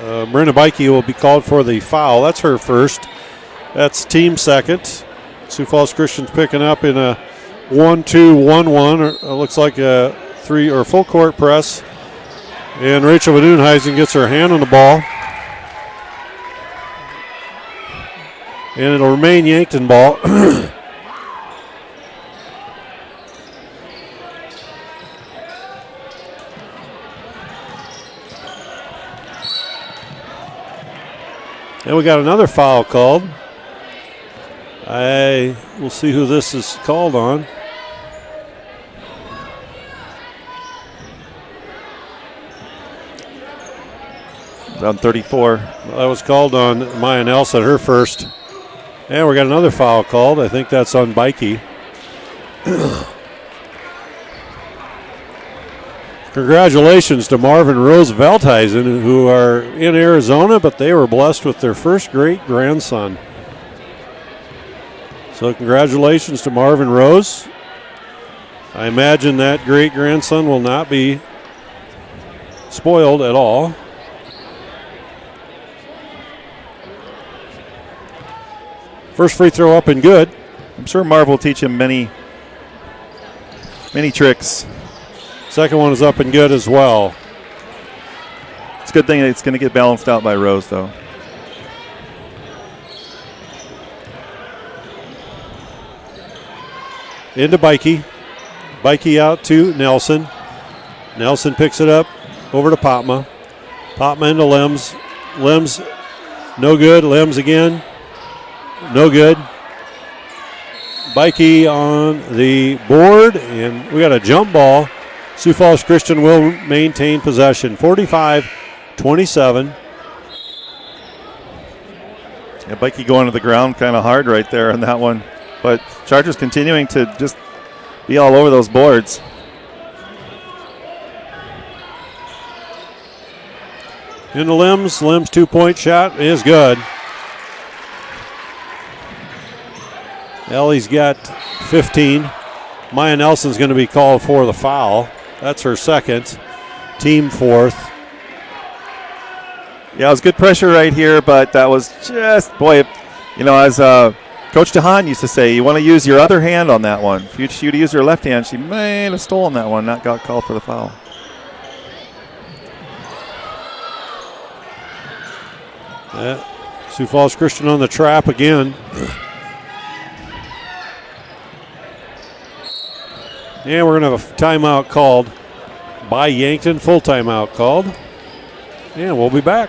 Marina Bikey will be called for the foul. That's her first. That's team second. Sioux Falls Christian's picking up in a 1-2-1-1. Looks like a 3 or full court press. And Rachel Van Dudenhuizen gets her hand on the ball. And it'll remain Yankton ball. And we got another foul called. We'll see who this is called on. On 34. That was called on Maya Nelson, her first. And we got another foul called. I think that's on Bikey. Congratulations to Marvin Rose Veldhuizen, who are in Arizona, but they were blessed with their first great grandson. So congratulations to Marvin Rose. I imagine that great grandson will not be spoiled at all. First free throw up and good. I'm sure Marv will teach him many tricks. Second one is up and good as well. It's a good thing it's going to get balanced out by Rose, though. Into Bikey. Bikey out to Nelson. Nelson picks it up over to Popma. Popma into Limbs. Limbs, no good. Limbs again. No good. Bikey on the board, and we got a jump ball. Sioux Falls Christian will maintain possession. 45-27. Yeah, Bikey going to the ground kind of hard right there on that one. But Chargers continuing to just be all over those boards. Into Limbs. Limbs 2-point shot is good. Ellie's got 15. Maya Nelson's going to be called for the foul. That's her second. Team fourth. Yeah, it was good pressure right here, but that was just, boy, as Coach DeHaan used to say, you want to use your other hand on that one. If you'd use your left hand, she may have stolen that one, not got called for the foul. Sioux Falls Christian on the trap again. And we're going to have a timeout called by Yankton. Full timeout called. And we'll be back.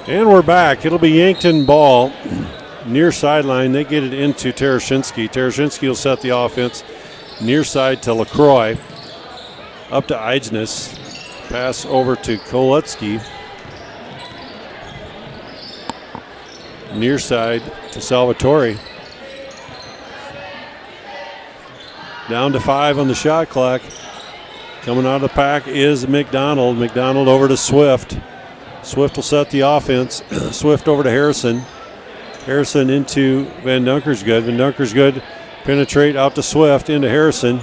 And we're back. It'll be Yankton ball near sideline. They get it into Tereshinski. Tereshinski will set the offense near side to LaCroix. Up to Eidsness. Pass over to Koletsky. Near side to Salvatore. Down to 5 on the shot clock. Coming out of the pack is McDonald. McDonald over to Swift. Swift will set the offense. Swift over to Harrison. Harrison into Van Dunkersgood. Van Dunkersgood penetrate out to Swift into Harrison.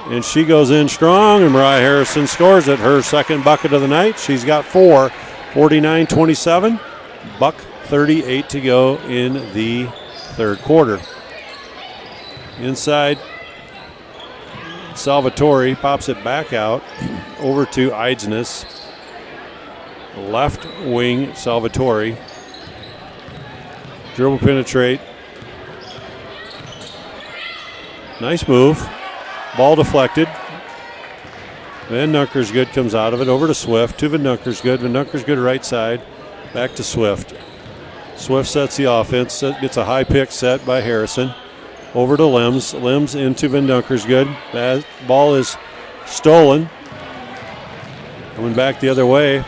And she goes in strong, and Mariah Harrison scores it. Her second bucket of the night. She's got 4. 49-27. Buck 38 to go in the third quarter. Inside, Salvatore pops it back out over to Eidsness. Left wing, Salvatore. Dribble penetrate. Nice move. Ball deflected. Van Dunkersgood comes out of it over to Swift. To Van Dunkersgood. Van Dunkersgood right side. Back to Swift. Swift sets the offense. Gets a high pick set by Harrison. Over to Limbs. Limbs into Van Dunkersgood. That ball is stolen. Coming back the other way.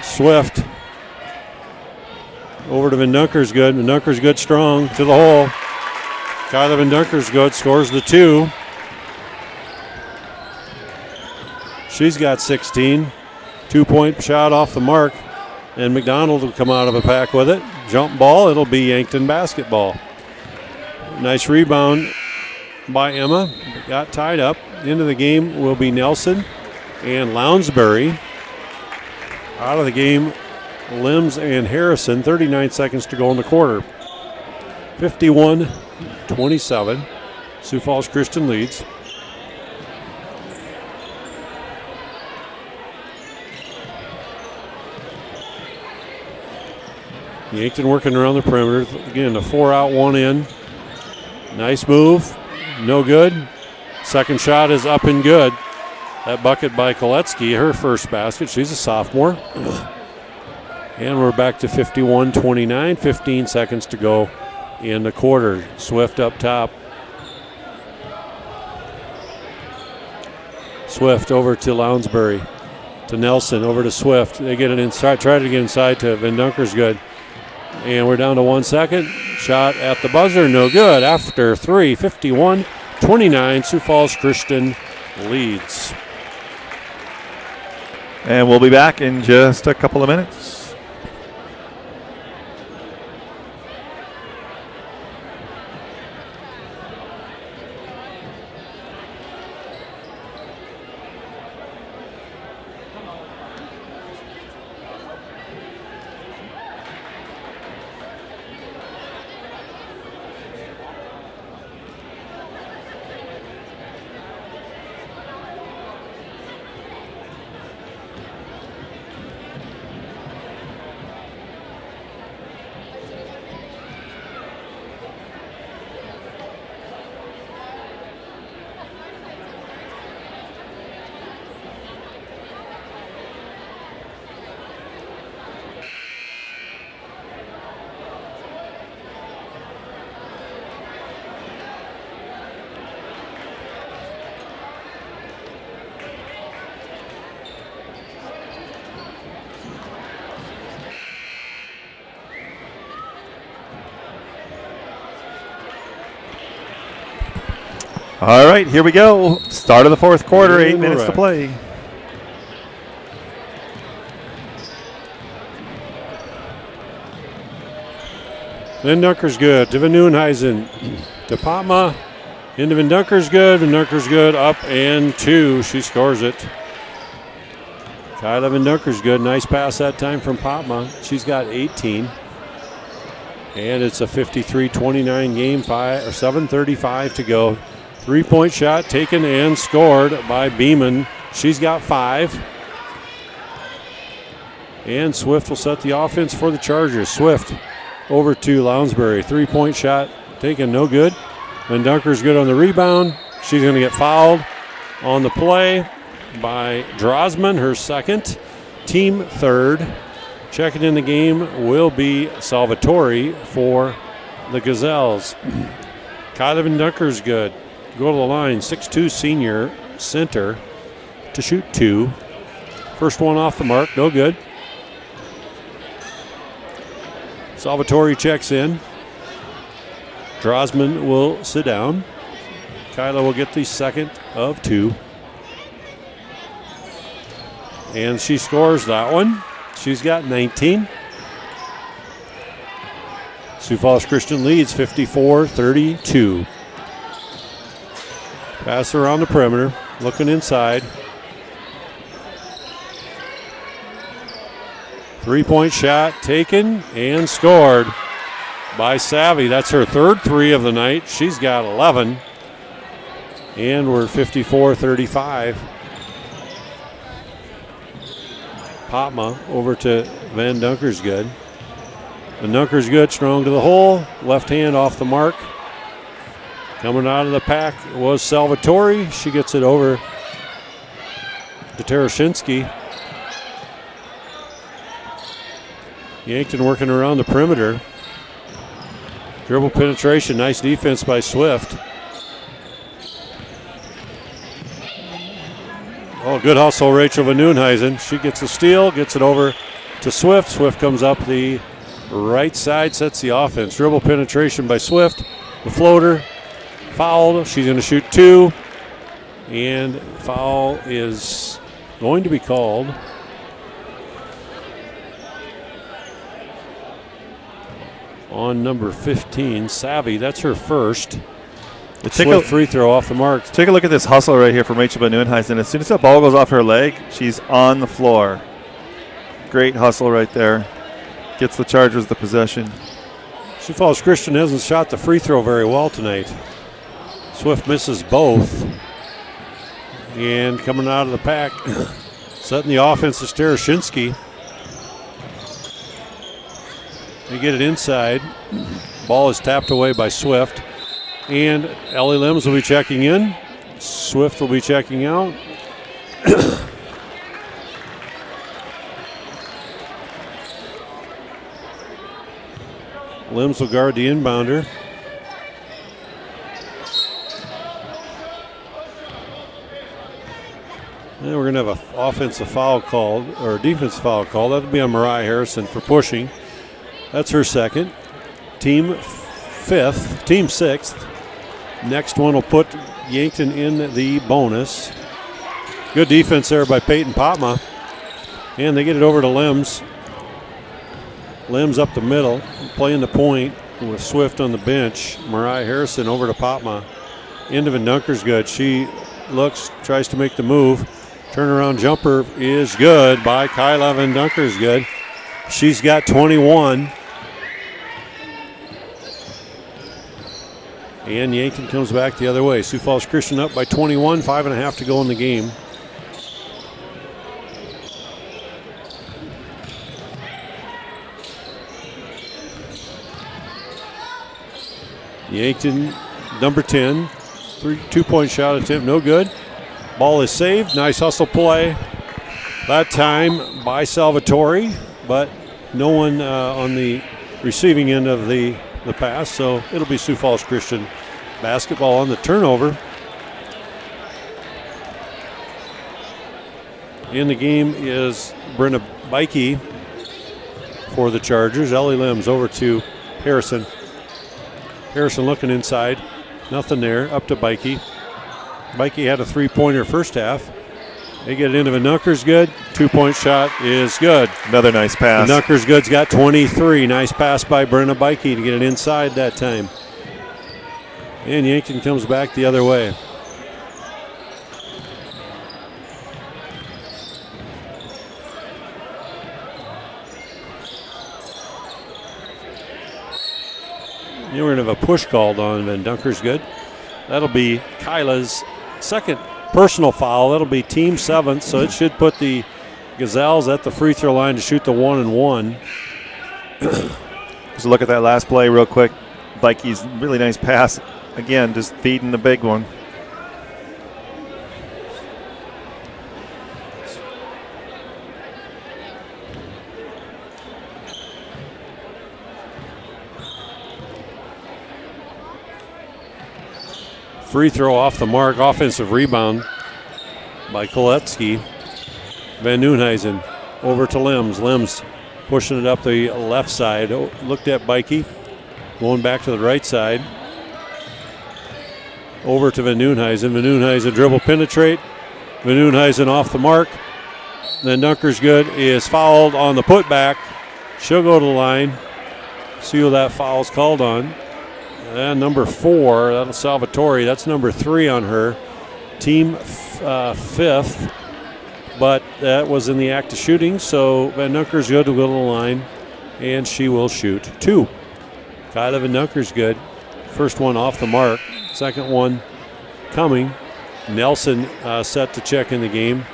Swift over to Van Dunkersgood. Van Dunkersgood strong to the hole. Kyla Van Dunkersgood scores the 2. She's got 16. 2-point shot off the mark. And McDonald will come out of a pack with it. Jump ball. It'll be Yankton basketball. Nice rebound by Emma. Got tied up. Into the game will be Nelson and Lounsbury. Out of the game, Limbs and Harrison. 39 seconds to go in the quarter. 51-27. Sioux Falls Christian leads. Yankton working around the perimeter. Again, a 4 out, 1 in. Nice move. No good. Second shot is up and good. That bucket by Koletsky, her first basket. She's a sophomore. And we're back to 51-29. 15 seconds to go in the quarter. Swift up top. Swift over to Lounsbury. To Nelson, over to Swift. They get it inside. Try to get inside to Van Dunkersgood. And we're down to 1 second. Shot at the buzzer, no good. After 3, 51-29, Sioux Falls Christian leads. And we'll be back in just a couple of minutes. All right, here we go. Start of the fourth quarter, 8 minutes to play. Van Dunkersgood to Van Nieuwenhuizen. To Patma. Into Van Dunkersgood. Van Dunkersgood up and 2. She scores it. Kyla Van Dunkersgood. Nice pass that time from Patma. She's got 18. And it's a 53-29 game, 7:35 to go. 3-point shot taken and scored by Beeman. She's got 5. And Swift will set the offense for the Chargers. Swift over to Lounsbury. 3-point shot taken, no good. Van Dunkersgood on the rebound. She's going to get fouled on the play by Drosman, her second, team third. Checking in the game will be Salvatore for the Gazelles. Kyla Van Dunker's good. Go to the line, 6'2" senior center to shoot 2. First one off the mark, no good. Salvatore checks in. Drosman will sit down. Kyla will get the second of 2. And she scores that one. She's got 19. Sioux Falls Christian leads 54-32. Pass around the perimeter, looking inside. 3-point shot taken and scored by Savvy. That's her third 3 of the night. She's got 11. And we're 54-35. Potma over to Van Dunker's good. Van Dunker's good, strong to the hole. Left hand off the mark. Coming out of the pack was Salvatore. She gets it over to Tarashinsky. Yankton working around the perimeter. Dribble penetration, nice defense by Swift. Oh, good hustle, Rachel Van Nieuwenhuizen. She gets the steal, gets it over to Swift. Swift comes up the right side, sets the offense. Dribble penetration by Swift. The floater, fouled. She's going to shoot 2. And foul is going to be called. On number 15, Savvy. That's her first. Swift free throw off the mark. Take a look at this hustle right here from Rachel Van Nieuwenhuizen. As soon as that ball goes off her leg, she's on the floor. Great hustle right there. Gets the Chargers the possession. Sioux Falls Christian hasn't shot the free throw very well tonight. Swift misses both. And coming out of the pack, setting the offense is Tarashinsky. They get it inside. Ball is tapped away by Swift. And Ellie Limbs will be checking in. Swift will be checking out. Limbs will guard the inbounder. And we're going to have an offensive foul called, or a defensive foul called. That'll be on Mariah Harrison for pushing. That's her second. Team 6th. Next one will put Yankton in the bonus. Good defense there by Peyton Potma. And they get it over to Limbs. Limbs up the middle, playing the point with Swift on the bench. Mariah Harrison over to Potma. Into Van Dunker's good. She looks, tries to make the move. Turnaround jumper is good by Kyla Van Dunker's good. She's got 21. And Yankton comes back the other way. Sioux Falls Christian up by 21, 5.5 to go in the game. Yankton, number 10, 2-point shot attempt, no good. Ball is saved, nice hustle play. That time by Salvatore, but no one on the receiving end of the pass, so it'll be Sioux Falls Christian basketball on the turnover. In the game is Brenna Bikey for the Chargers. Ellie Limbs over to Harrison. Harrison looking inside. Nothing there. Up to Bikey. Bikey had a 3-pointer first half. They get it into Van Dunker's good. 2-point shot is good. Another nice pass. Van Dunker's good's got 23. Nice pass by Brenna Bikey to get it inside that time. And Yankton comes back the other way. We're going to have a push called on Van Dunker's good. That'll be Kyla's second personal foul. That'll be team 7th, so it should put the Gazelles at the free throw line to shoot the 1-and-1. Just look at that last play real quick. Bikey's really nice pass. Again, just feeding the big one. free throw off the mark. Offensive rebound by Koletsky. Van Nieuwenhuizen over to Lims. Lims pushing it up the left side. Looked at Bikey. Going back to the right side. Over to Van Nieuwenhuizen. Van Nieuwenhuizen dribble penetrate. Van Nieuwenhuizen off the mark. Then Dunker's good is fouled on the putback. She'll go to the line. See who that foul's called on. And number 4, that's Salvatore. That's number 3 on her. Team 5th. But that was in the act of shooting, so Van Dunker's good to go to the line. And she will shoot 2. Kyla Van Dunker's good. First one off the mark. Second one coming. Nelson set to check in the game.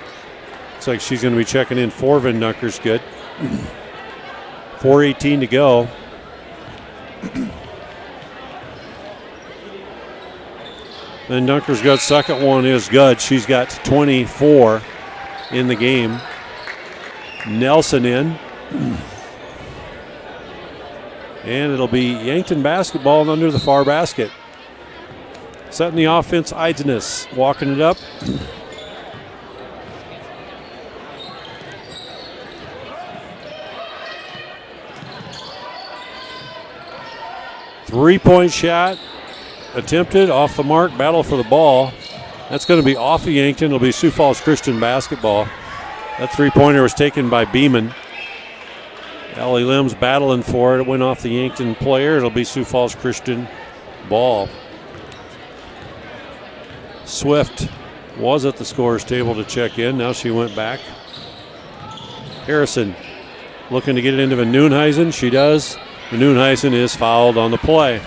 Looks like she's going to be checking in for Van Dunker's good. 4:18 to go. Van Dunker's good. Second one is good. She's got 24 in the game. Nelson in. And it'll be Yankton basketball under the far basket. Setting the offense, Eidsnes walking it up. Three-point shot attempted, off the mark, battle for the ball. That's going to be off of Yankton. It'll be Sioux Falls Christian basketball. That three-pointer was taken by Beeman. Allie Lims battling for it. It went off the Yankton player. It'll be Sioux Falls Christian ball. Swift was at the scorer's table to check in. Now she went back. Harrison looking to get it into Van Nieuwenhuizen. She does. Van Nieuwenhuizen is fouled on the play.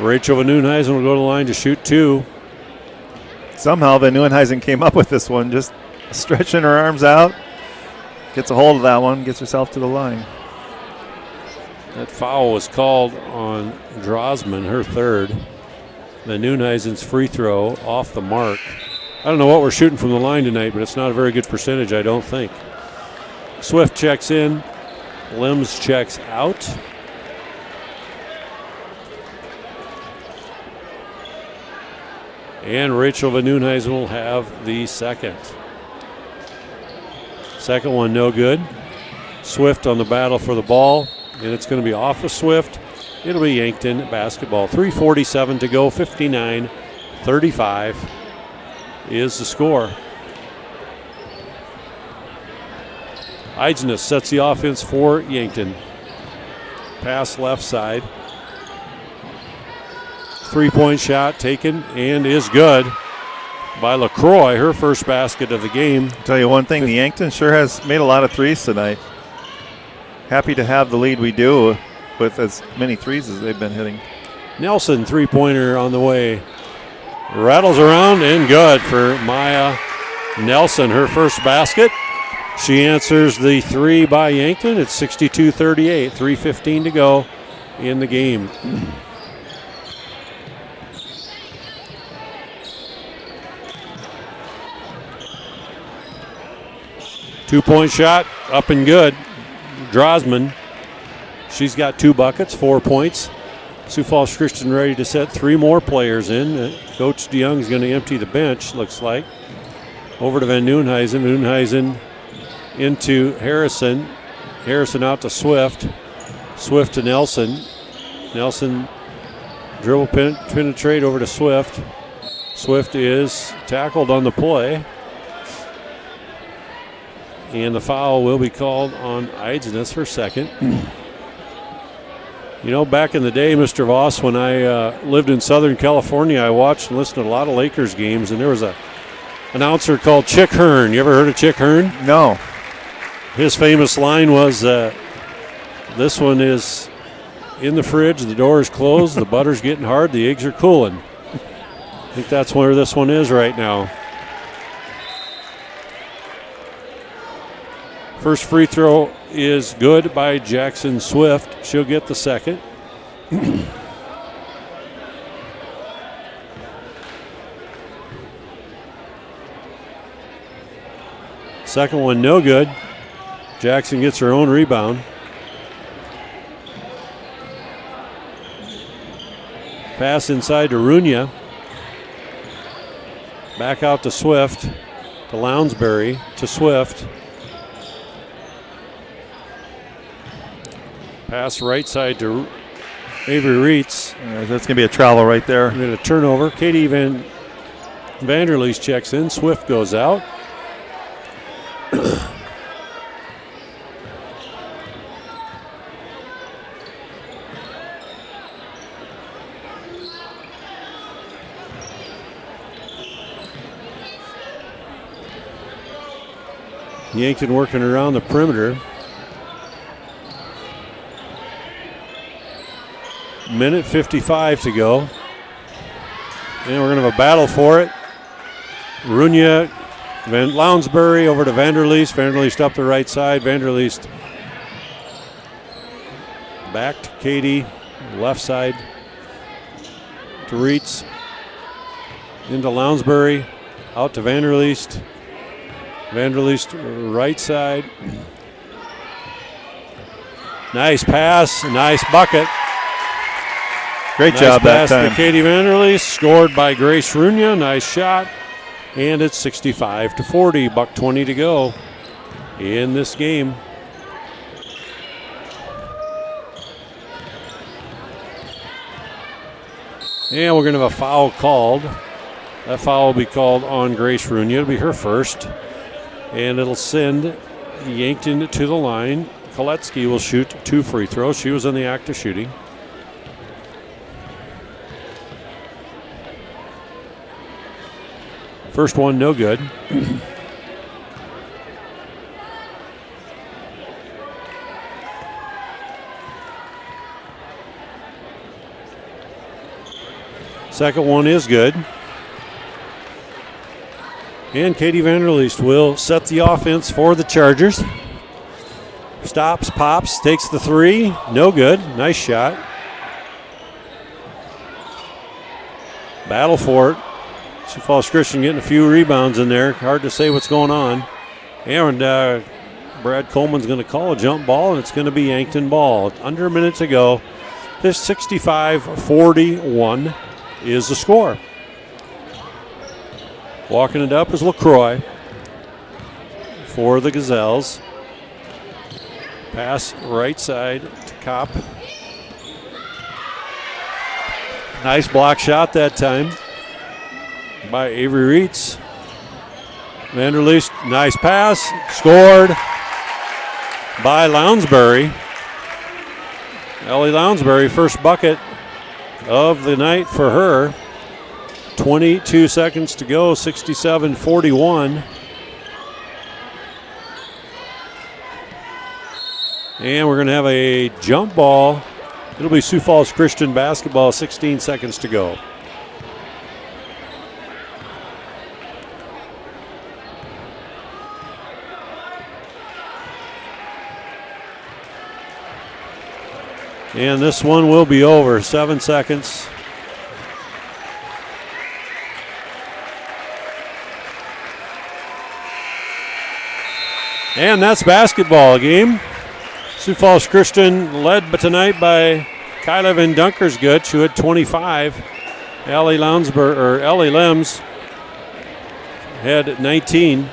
Rachel Van Nieuwenhuizen will go to the line to shoot 2. Somehow Van Nieuwenhuizen came up with this one, just stretching her arms out. Gets a hold of that one, gets herself to the line. That foul was called on Drosman, her third. Van Nieuwenhuizen's free throw off the mark. I don't know what we're shooting from the line tonight, but it's not a very good percentage, I don't think. Swift checks in. Lims checks out. And Rachel Van Nieuwenhuizen will have the second. Second one no good. Swift on the battle for the ball, and it's going to be off of Swift. It'll be Yankton basketball. 3:47 to go, 59-35 is the score. Eidsnes sets the offense for Yankton. Pass left side. Three-point shot taken and is good by LaCroix, her first basket of the game. I'll tell you one thing, the Yankton sure has made a lot of threes tonight. Happy to have the lead we do with as many threes as they've been hitting. Nelson, three-pointer on the way. Rattles around and good for Maya Nelson, her first basket. She answers the three by Yankton. It's 62-38, 3:15 to go in the game. Two-point shot, up and good. Drosman, she's got 2 buckets, 4 points. Sioux Falls Christian ready to set 3 more players in. Coach DeYoung is going to empty the bench, looks like. Over to Van Nieuwenhuizen. Nieuwenhuizen into Harrison. Harrison out to Swift. Swift to Nelson. Nelson dribble penetrate over to Swift. Swift is tackled on the play. And the foul will be called on Eidsnes, her second. You know, back in the day, Mr. Voss, when I lived in Southern California, I watched and listened to a lot of Lakers games, and there was a announcer called Chick Hearn. You ever heard of Chick Hearn? No. His famous line was, this one is in the fridge, the door is closed, the butter's getting hard, the eggs are cooling. I think that's where this one is right now. First free throw is good by Jackson Swift. She'll get the second. Second one no good. Jackson gets her own rebound. Pass inside to Runya. Back out to Swift, to Lounsbury, to Swift. Pass right side to Avery Reitz. That's going to be a travel right there. We get a turnover. Katie Vanderleest checks in. Swift goes out. Yankton working around the perimeter. Minute 55 to go. And we're going to have a battle for it. Runya, Lounsbury over to Vanderleest. Vanderleest up the right side. Vanderleest back to Katie, left side to Reitz. Into Lounsbury, out to Vanderleest. Vanderleest right side. Nice pass, nice bucket. Great Nice job that pass time. to Katie Vanderleest, scored by Grace Runya. Nice shot. And it's 65-40, $1:20 to go in this game. And we're going to have a foul called. That foul will be called on Grace Runya. It'll be her first. And it'll send Yankton to the line. Koletsky will shoot 2 free throws. She was in the act of shooting. First one, no good. Second one is good. And Katie Vanderleest will set the offense for the Chargers. Stops, pops, takes the 3. No good. Nice shot. Battle for it. Sioux Falls Christian getting a few rebounds in there. Hard to say what's going on. And Brad Coleman's going to call a jump ball, and it's going to be Yankton ball. Under a minute to go. This 65-41 is the score. Walking it up is LaCroix for the Gazelles. Pass right side to Kopp. Nice block shot that time by Avery Reitz. Vanderleest, nice pass, scored by Lounsbury. Ellie Lounsbury, first bucket of the night for her. 22 seconds to go, 67-41. And we're going to have a jump ball. It'll be Sioux Falls Christian basketball, 16 seconds to go. And this one will be over, 7 seconds. And that's basketball game. Sioux Falls Christian led tonight by Kyla Van Dunkersgood, who had 25. Ellie Lems had 19.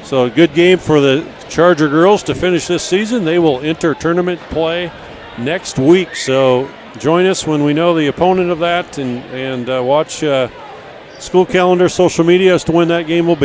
So a good game for the Charger girls to finish this season. They will enter tournament play next week. So join us when we know the opponent of that and watch school calendar, social media as to when that game will be.